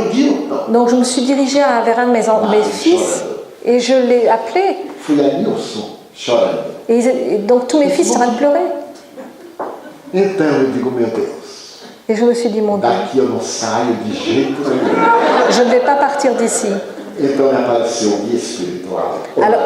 Donc je me suis dirigée vers un de mes fils et je l'ai appelé. Fui a Nilson, chorando. Et donc tous mes fils sont en train de pleurer. Então eu digo, meu Deus, Et je me suis dit, mon Dieu, daqui eu não saio de jeito nenhum. je ne vais pas partir d'ici. Então me apareceu o guia espiritual.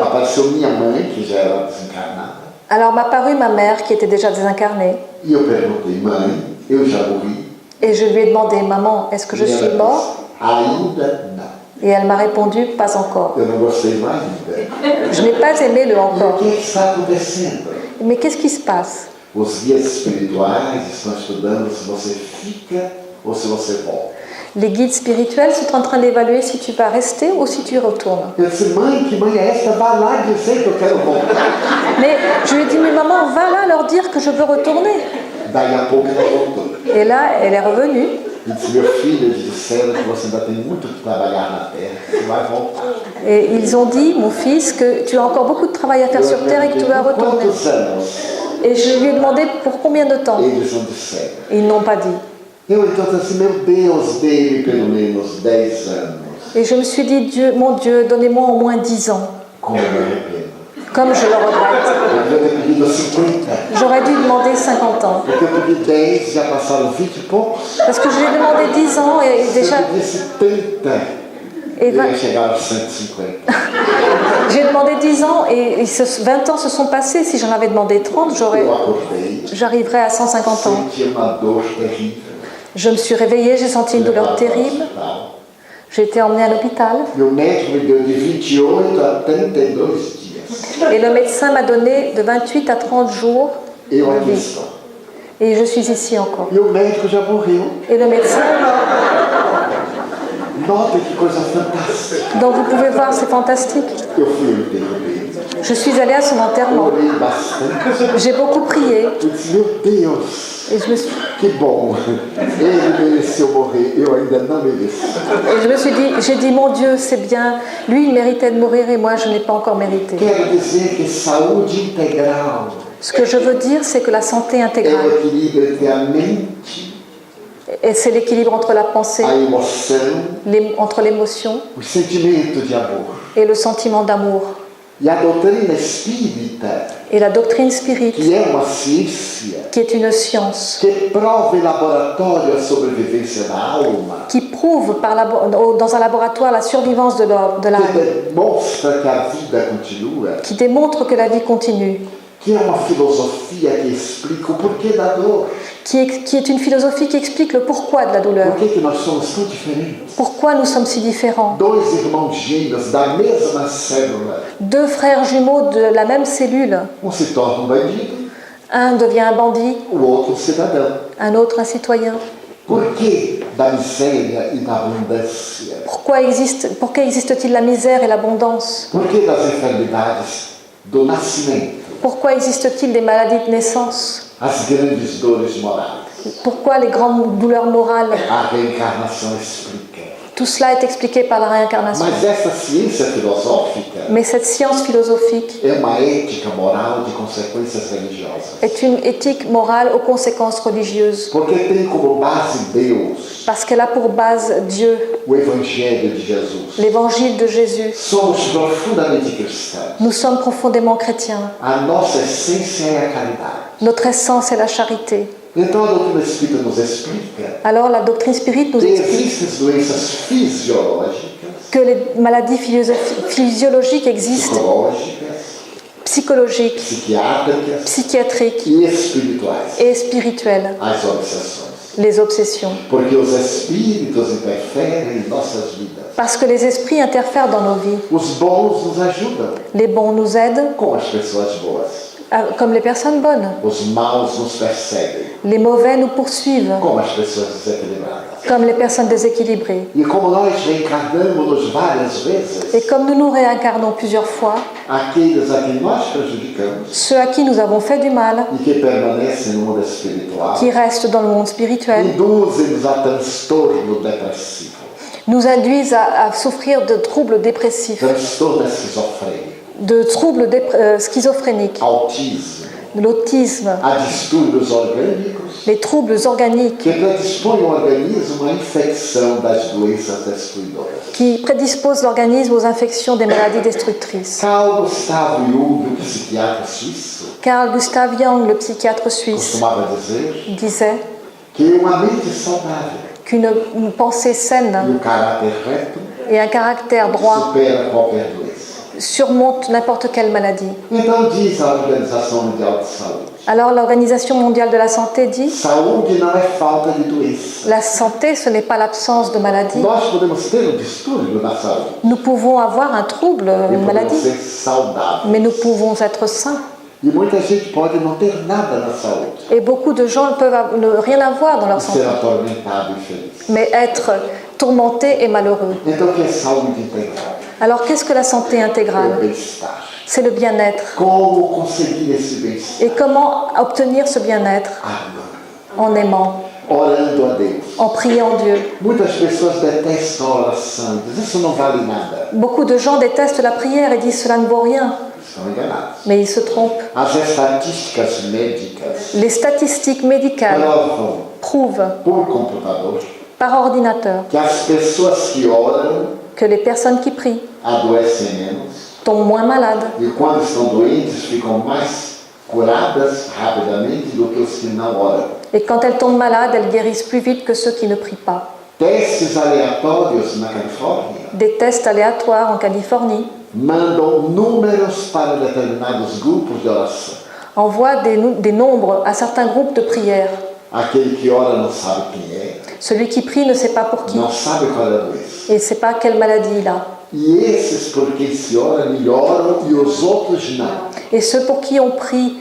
Apareceu minha mãe, que já era desencarnada. Alors m'a paru ma mère qui était déjà désincarnée. E eu perguntei, mãe, eu já morri? Et je lui ai demandé, maman, est-ce que je suis mort? Ainda não. Et elle m'a répondu, pas encore. Eu não gostei do ainda. Je n'ai pas aimé le E o encore. que está acontecendo? Mais qu'est-ce qui se passe? Os guias espirituais estão estudando se você fica ou se você volta. Les guides spirituels sont en train d'évaluer si tu vas rester ou si tu retournes. Eu disse, mãe, que mãe é esta? Vai lá dizer que eu quero voltar. Mais je lui ai dit, mais maman, va là leur dire que je veux retourner. Daí a pouco ela voltou. Et là, elle est revenue. E disse, meu filho, eles disseram que você ainda tem muito que trabalhar na terra, que você vai voltar. Et ils ont dit, mon fils, que tu as encore beaucoup de travail à faire sur terre et que tu vas retourner. Quantos anos? Et je lui ai demandé pour combien de temps. Eles não disseram. Ils n'ont pas dit. Eu então disse assim, meu Deus, dê-me pelo menos 10 anos. Et je me suis dit, Dieu, mon Dieu, donnez-moi au moins 10 ans. Como eu me arrependo. Comme je le regrette. Eu devia ter pedido 50. J'aurais dû demander 50 ans. Porque eu pedi 10, já passaram 20 e poucos. Parce que je lui ai demandé 10 ans et Se déjà... eu pedisse 30, Et eu ia chegar aos 150. j'ai demandé 10 ans et 20 ans se sont passés. Si j'en avais demandé 30, Eu acordei, j'arriverais à 150 ans. senti uma dor terrível. Je me suis réveillée, j'ai senti une douleur terrible. J'ai été emmenée à l'hôpital E o médico me deu de 28 a 32 dias. et le médecin m'a donné de 28 à 30 jours Eu de aqui vie. estou. Et je suis ici encore. E o médico já morreu. Et le médecin... Nota que coisa fantástica. Donc vous pouvez voir, c'est fantastique. Eu fui ao enterro dele. Je suis allée à son enterrement. Orei bastante. J'ai beaucoup prié Eu disse, meu Deus, et je me suis, que bom. Ele mereceu morrer, eu ainda não mereci. j'ai dit, mon Dieu, c'est bien. Lui, il méritait de mourir et moi, je n'ai pas encore mérité. Quero dizer que saúde integral Ce que je veux dire, c'est que la santé é o intégrale, equilíbrio entre a mente, et c'est l'équilibre entre la pensée, a emoção, entre l'émotion o sentimento de amor. et le sentiment d'amour. E a doutrina espírita, Et la doctrine spirite, que é uma ciência, qui est une science, que prova em laboratório a sobrevivência da alma, qui prouve dans un laboratoire la survivance de l'âme, que demonstra que a vida continua, qui démontre que la vie continue, que é uma filosofia que explica o porquê da dor. qui est une philosophie qui explique le pourquoi de la douleur. Por que nós somos tão diferentes? Pourquoi nous sommes si différents? Dois irmãos gêmeos da mesma célula. Deux frères jumeaux de la même cellule. Se torna bandido, Un devient un bandit, o outro cidadão. un autre un citoyen. Por que da miséria e da abundância? Pourquoi existe-t-il la misère et l'abondance? Por que das enfermidades do nascimento? Pourquoi existe-t-il des maladies de naissance? As grandes dores morais. Pourquoi les grandes douleurs morales? A reencarnação explica. Tout cela est expliqué par la réincarnation. Mas essa ciência filosófica Mais cette science philosophique é uma ética moral de consequências religiosas. est une éthique morale aux conséquences religieuses. Porque tem como base Deus, Parce qu'elle a pour base Dieu, o Evangelho de Jesus. l'évangile de Jésus. Somos profundamente cristãos. Nous sommes profondément chrétiens. A nossa essência é a caridade. Notre essence est la charité. Então a doutrina espírita nos explica Alors la doctrine spirite nous que explique existem doenças fisiológicas, que les maladies physiologiques existent, psicológicas, psychologiques, psiquiátricas psychiatriques e espirituais. et spirituelles, As obsessões. les obsessions. Porque os espíritos interferem em nossas vidas. Parce que les esprits interfèrent dans nos vies. Os bons nos ajudam, Les bons nous aident, como as pessoas boas. comme les personnes bonnes. Os maus nos perseguem, Les mauvais nous poursuivent, como as pessoas desequilibradas. comme les personnes déséquilibrées. E como nós reencarnamos várias vezes, Et comme nous nous réincarnons plusieurs fois, aqueles a quem nós prejudicamos ceux à qui nous avons fait du mal, e que permanecem no mundo espiritual, qui restent dans le monde spirituel, induzem-nos a transtorno depressivo, nous induisent à souffrir de troubles dépressifs, transtorno esquizofrênico, de troubles schizophréniques, autismo, de l'autisme, a distúrbios orgânicos les troubles organiques que predispõem o organismo à infecção das doenças destruidoras. qui prédisposent l'organisme aux infections des maladies destructrices. Carl Gustav Jung, o psiquiatra suíço, Carl Gustav Jung, le psychiatre suisse, costumava dizer disait que uma mente saudável qu'une pensée e saine um caráter reto et un caractère droit supera qualquer doença. surmontent n'importe quelle maladie. Então diz a Organização Mundial de Saúde, Alors l'Organisation mondiale de la santé dit saúde não é falta de doença. la santé, ce n'est pas l'absence de maladie. Nós podemos ter distúrbio na saúde Nous pouvons avoir un trouble, e une podemos maladie, ser saudáveis. mais nous pouvons être sains. E muita gente pode não ter nada na saúde Et beaucoup de gens peuvent ne rien avoir dans leur e santé, ser atormentado e infeliz. mais être tourmentés et malheureux. Então, o que é saúde integral? Alors qu'est-ce que la santé É o intégrale? bem-estar. C'est le bien-être. Como conseguir esse bem-estar? Et comment obtenir ce bien-être? Amando, En aimant, orando a Deus. en priant Dieu. Muitas pessoas detestam a oração, dizem isso não vale nada. Beaucoup de gens détestent la prière et disent cela ne vaut rien, Estão enganados. mais ils se trompent. As estatísticas médicas Les statistiques médicales provam prouvent por computador par ordinateur que as pessoas que oram que les personnes qui prient adoecem menos tombent moins malades e quando estão doentes ficam mais curadas rapidamente do que os que não oram. et quand elles tombent malades, elles guérissent plus vite que ceux qui ne prient pas. Testes aleatórios na Califórnia Des tests aléatoires en Californie mandam números para determinados grupos de oração. envoient des nombres à certains groupes de prière. Aquele que ora não sabe quem é, Celui qui prie ne sait pas pour qui não sabe qual é a doença. et ne sait pas quelle maladie il a. E esses por quem se ora melhoram e os outros não. Et ceux pour qui on prie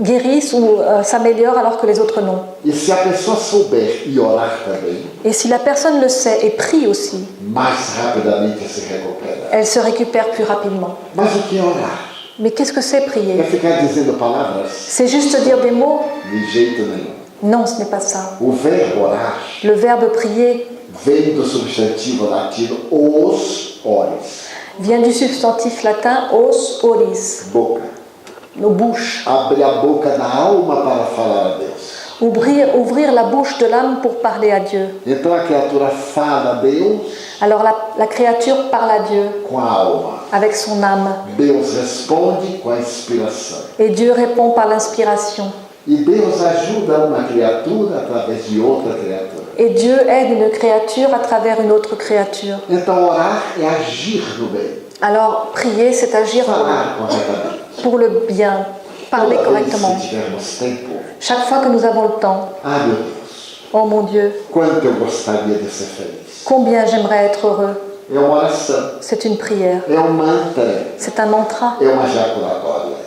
guérissent ou s'améliorent alors que les autres non. E se a pessoa souber e orar também, Et si la personne le sait et prie aussi, mais rapidamente se recupera. elle se récupère plus rapidement. Mas o que é orar? Mais qu'est-ce que c'est É prier? ficar dizendo palavras? C'est juste dire des mots? De jeito nenhum. Non, ce n'est pas ça. O verbo orar Le verbe prier vem do substantivo latino os ores, vient du substantif latin os oris, boca. nos bouches. Abre a boca da alma para falar a Deus. Ouvrir la bouche de l'âme pour parler à Dieu. Então a criatura fala a Deus Alors la créature parle à Dieu com a alma. avec son âme Deus responde com a inspiração. et Dieu répond par l'inspiration. E Deus ajuda uma criatura através de outra criatura. Et Dieu aide une créature à travers une autre créature. Então orar é agir no bem, Alors prier, c'est agir falar corretamente. pour le bien, parler Toda vez correctement. que tivermos tempo, Chaque fois que nous avons le temps, ah meu Deus, oh mon Dieu, quanto eu gostaria de ser feliz. combien j'aimerais être heureux. É uma oração, C'est une prière, é um mantra, c'est un mantra. é uma jaculatória.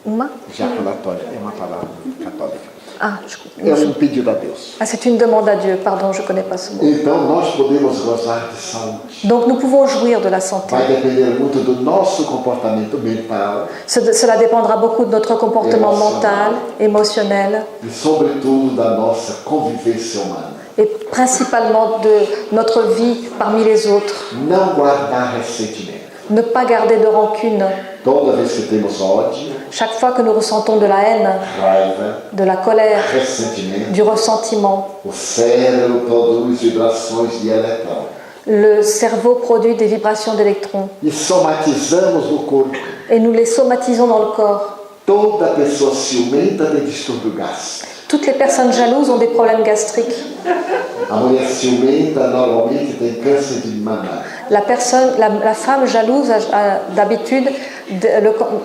Uma? Jaculatória é uma palavra católica. Ah, É um pedido a Deus. c'est une demande à Dieu, pardon, je ne connais pas ce mot. Então nós podemos gozar de saúde. Donc nous pouvons jouir de la santé. Vai depender muito do nosso comportamento mental Cela dépendra beaucoup de notre comportement mental, émotionnel e, sobretudo, da nossa convivência humana. et principalement de notre vie parmi les autres. Não guardar ressentimento. Ne pas garder de rancune. Toda vez que temos ódio, Chaque fois que nous ressentons de la haine, raiva, de la colère, ressentimento, du ressentiment, o cérebro produz vibrações de elétrons le cerveau produit des vibrations d'électrons e somatizamos no corpo. et nous les somatisons dans le corps. Toda pessoa ciumenta tem distúrbio gástrico. Toutes les personnes jalouses ont des problèmes gastriques. A mulher ciumenta normalmente tem câncer de mama. La femme jalouse a d'habitude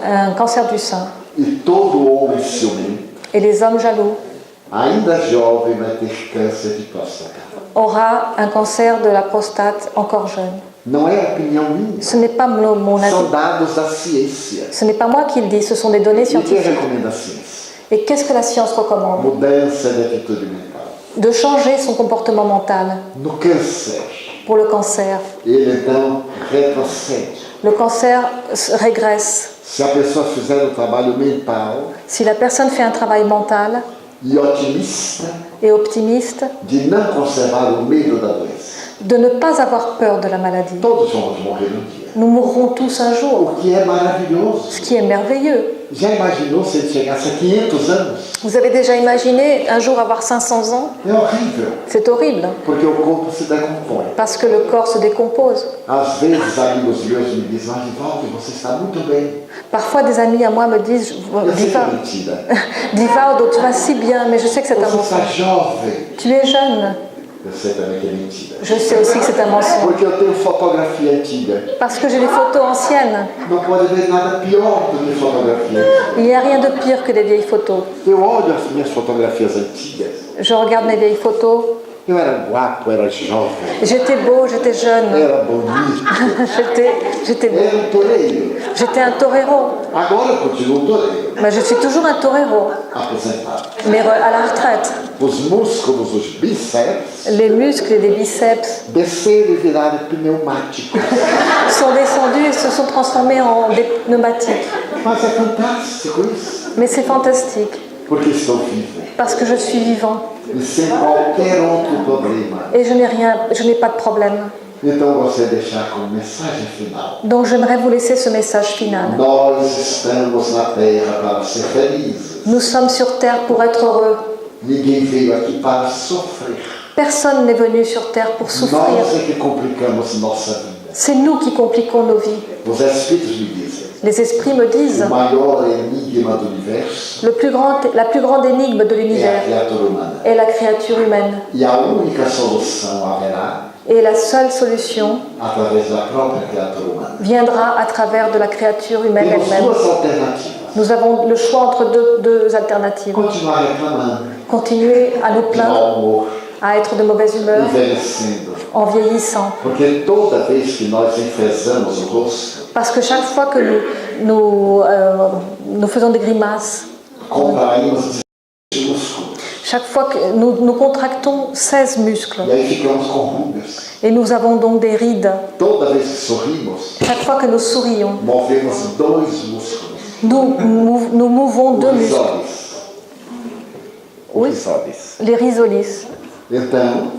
un cancer du sein. E todo homem ciumento, Et les hommes jaloux ainda jovem, vai ter câncer de próstata. aura un cancer de la prostate encore jeune. Não é opinião minha. Ce n'est pas mon São avis. dados da ciência. Ce n'est pas moi qui le dis, ce sont des données E o que scientifiques. recomenda a ciência? Et qu'est-ce que la science recommande? Mudança de atitude mental. De changer son comportement mental No câncer, pour le cancer. ele então retrocede. Le cancer régresse. Se a pessoa fizer um trabalho mental Si la personne fait un travail mental e otimista, et optimiste, de não conservar o medo da doença, de ne pas avoir peur de la maladie. todos vamos morrer um dia. Nous mourrons tous un jour, O que é maravilhoso. ce qui est merveilleux. Já imaginou se ele chegasse a 500 anos? Vous avez déjà imaginé un jour avoir 500 ans? É horrível, C'est horrible, porque o corpo se decompõe. parce que le corps se décompose. Às vezes, amigos meus me dizem, mas Divaldo, você está muito bem. Parfois, des amis à moi me disent, Eu sei que é Divaldo, mentira. Divaldo, tu vas si bien, mais je sais que c'est un Você está mensonge. jovem. Tu es jeune. Eu sei também que é mentira. Je sais aussi que c'est un mensonge. Porque eu tenho fotografia antiga. Parce que j'ai des photos anciennes. Não pode haver nada pior do que fotografia antiga. Il n'y a rien de pire que des vieilles photos. Eu olho as minhas fotografias antigas. Je regarde mes vieilles photos. Eu era guapo, era jovem, J'étais beau, j'étais jeune. era bonito, J'étais era toureiro. J'étais un torero. Agora eu continuo toureiro, Mais je suis toujours un torero, aposentado. mais à la retraite. Os músculos, os bíceps, Les muscles et les biceps desceram e viraram pneumáticos. sont descendus et se sont transformés en des pneumatiques. Mas é fantástico isso, Mais c'est fantastique, porque estou vivo. parce que je suis vivant E sem qualquer outro problema. et je n'ai pas de problème. Então eu gostaria de deixar como mensagem final. Donc j'aimerais vous laisser ce message final. Nós estamos na Terra para ser felizes. Nous sommes sur terre pour être heureux. Ninguém veio aqui para sofrer. Personne n'est venu sur terre pour souffrir. Nós é que complicamos nossa vida. C'est nous qui compliquons nos vies. Os Espíritos me dizem, Les esprits me disent, o maior enigma do universo la plus grande énigme de é a l'univers criatura humana. est la créature humaine. E a única solução haverá Et la seule solution através da própria criatura humana. viendra à travers de la créature humaine Temos elle-même. duas alternativas. Nous avons le choix entre deux alternatives. Continuar reclamando, Continuer à nous de plaindre, mau humor, à être de mauvaise humeur, envelhecendo. en vieillissant. Porque toda vez que nós enfezamos o rosto, Parce que chaque fois que nous faisons des grimaces, contraímos esse músculo. chaque fois que nous contractons 16 muscles E aí ficamos com rugas. et nous avons donc des rides. Toda vez que sorrimos, Chaque fois que nous sourions, movemos dois músculos. nous mouvons deux Os muscles, risoles. Oui. Os risoles. les risolis. Então,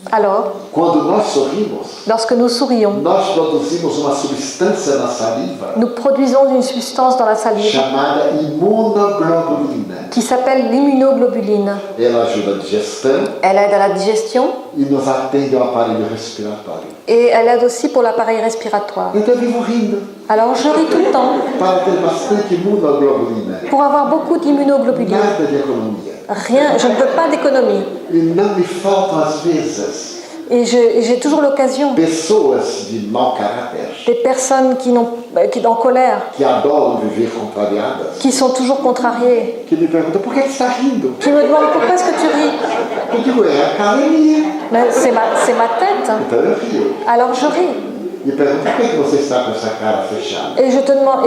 Alors, quando nós sorrimos, lorsque nous sourions, nós produzimos uma substância na saliva nous produisons une substance dans la salive chamada imunoglobulina. qui s'appelle l'immunoglobuline. Ela ajuda a digestão Elle aide à la digestion e nos atende ao aparelho respiratório. et elle aide aussi pour l'appareil respiratoire. Então eu vivo rindo Alors je ris tout le temps para ter bastante imunoglobulina. pour avoir beaucoup d'immunoglobuline. Nada de economia. Rien, je ne veux pas d'économie. E não me faltam às vezes Et j'ai toujours l'occasion. pessoas de mau caráter Des personnes qui en colère, que adoram viver contrariadas, qui sont toujours contrariées, que me perguntam por que você está rindo? qui me demandent pourquoi est-ce que tu ris. Eu digo, é a academia. Mais c'est ma tête. Então eu rio. Alors je ris. Me perguntam por que você está com essa cara fechada? Et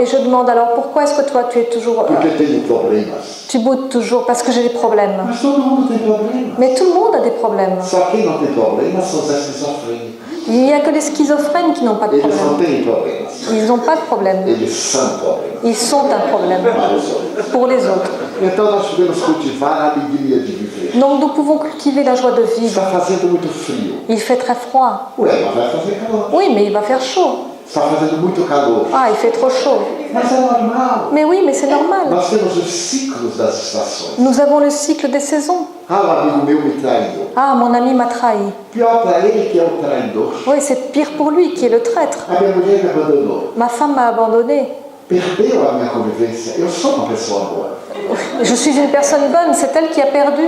je demande alors pourquoi est-ce que toi tu es toujours. Porque eu tenho problemas. Tu boudes toujours parce que j'ai des problèmes. Mas todo mundo tem problemas. Mais tout le monde a des problèmes. Só quem não tem problemas são os esquizofrênicos. Il n'y a que les schizophrènes qui n'ont pas de Eles não problème. têm problemas. Ils n'ont pas de problème. Eles são problemas Ils sont un problème para os outros. pour les autres. Então nós podemos cultivar a alegria de viver. Donc nous pouvons cultiver la joie de vivre. Está fazendo muito frio. Il fait très froid. Ué, mas vai fazer calor. Oui, mais il va faire chaud. Está fazendo muito calor. Ah, il fait trop chaud. Mas é normal. Mais oui, mais c'est normal. Nós temos os ciclos das estações. Nous avons le cycle des saisons. Ah, um amigo meu me traiu. Ah, mon ami m'a trahi. Pior para ele que é o traidor. Oui, c'est pire pour lui qui est le traître. A minha mulher me abandonou. Ma femme m'a abandonné. Perdeu a minha convivência. Eu sou uma pessoa boa. Je suis une personne bonne, c'est elle qui a perdu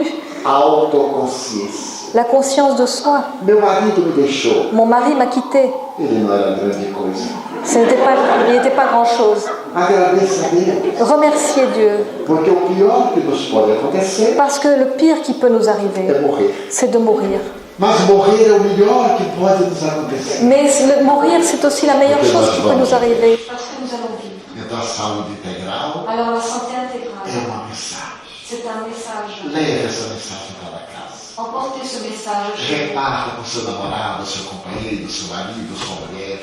Autoconsciência. la conscience de soi. Meu marido me deixou. Mon mari m'a quitté. Ele não era grande coisa. Il n'était pas grand-chose. Agradeça a Deus. Remerciez Dieu. Porque o pior que nos pode acontecer Parce que le pire qui peut nous arriver, é morrer. c'est de mourir. Mas morrer é o melhor que pode nos acontecer. Mais mourir, c'est aussi la meilleure chose qui peut nous arriver. Parce que nous allons vivre. Então a saúde integral Alors la santé é intégrale, uma mensagem. c'est un message. Leve essa mensagem para casa. Emportez ce message. Reparta com seu namorado, seu companheiro, seu marido, sua mulher.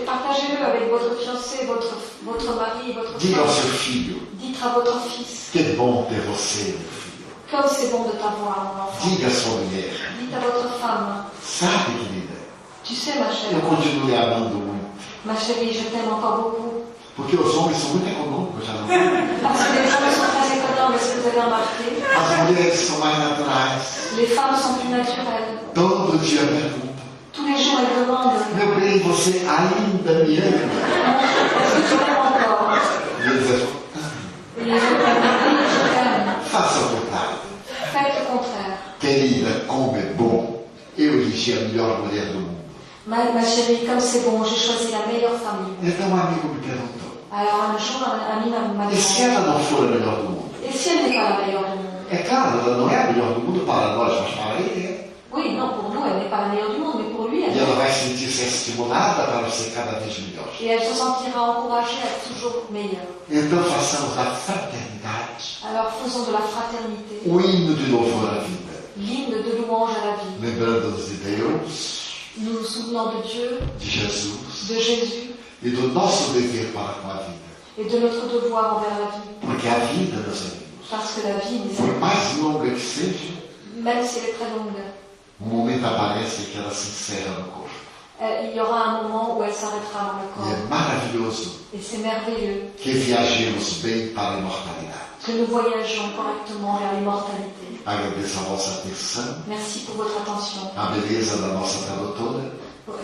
Partagez-le avec votre fiancé, votre mari, votre Diga ao femme. seu filho, Dites à votre fils, que bom ter você, meu filho. comme c'est bon de t'avoir, mon enfant. Diga à sua mulher, Dites à votre femme, sabe, querida, tu sais ma eu chérie, continuo lhe amando muito. ma chérie, je t'aime encore beaucoup. Porque os homens são muito econômicos, já não? Parce que les hommes sont très économes, est-ce que vous avez remarqué? As mulheres são mais naturais. Les femmes sont plus naturelles. Todo dia perguntam, Tous les jours, elles demandent meu bem, você ainda me ama? est-ce que tu m'aimes encore? E eles dizem, Et les autres répondent oui, je t'aime. faça o contrário. Faites le contraire. Querida, como é bom. Eu elegi a melhor mulher do mundo. Ma chérie, comme c'est bon, j'ai choisi la meilleure famille. Então um amigo me perguntou, Alors un jour, un ami m'a e se demandé ela não for a melhor do mundo? et si elle n'est pas la meilleure du monde? É claro, ela não é a melhor do mundo para nós, mas para ele é. Oui, non, pour nous, elle n'est pas la meilleure du monde, mais pour lui, E elle ela vai sentir-se estimulada para ser cada vez melhor. Et elle se sentira encouragée à être toujours meilleure. Então façamos da fraternidade Alors faisons de la fraternité o hino de louvor à vida. l'hymne de louange à la vie. Lembrando-nos de Deus, Nous nous souvenons de Dieu, de Jesus de Jésus e do nosso dever para com a vida. et de notre devoir envers la vie. Porque a vida, meus amigos, Parce que la vie, mes por amis, mais longa que seja, même si elle est très longue, um momento aparece que ela se encerra no corpo. il y aura un moment où elle s'arrêtera dans le E corps. é maravilhoso Et c'est merveilleux que viajemos bem para a imortalidade. que nous voyagions correctement vers l'immortalité. Agradeço a vossa atenção, Merci pour votre attention a beleza da nossa tradutora.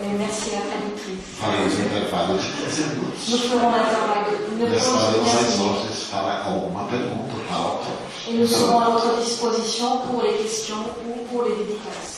et merci à la traductrice. Faremos um intervalo de 15 minutos. Nous ferons l'intervalle de une E pause de estaremos 15 às minutes. ordens para alguma pergunta ou para autor. Et nous serons à votre disposition pour les questions ou pour les dédicaces.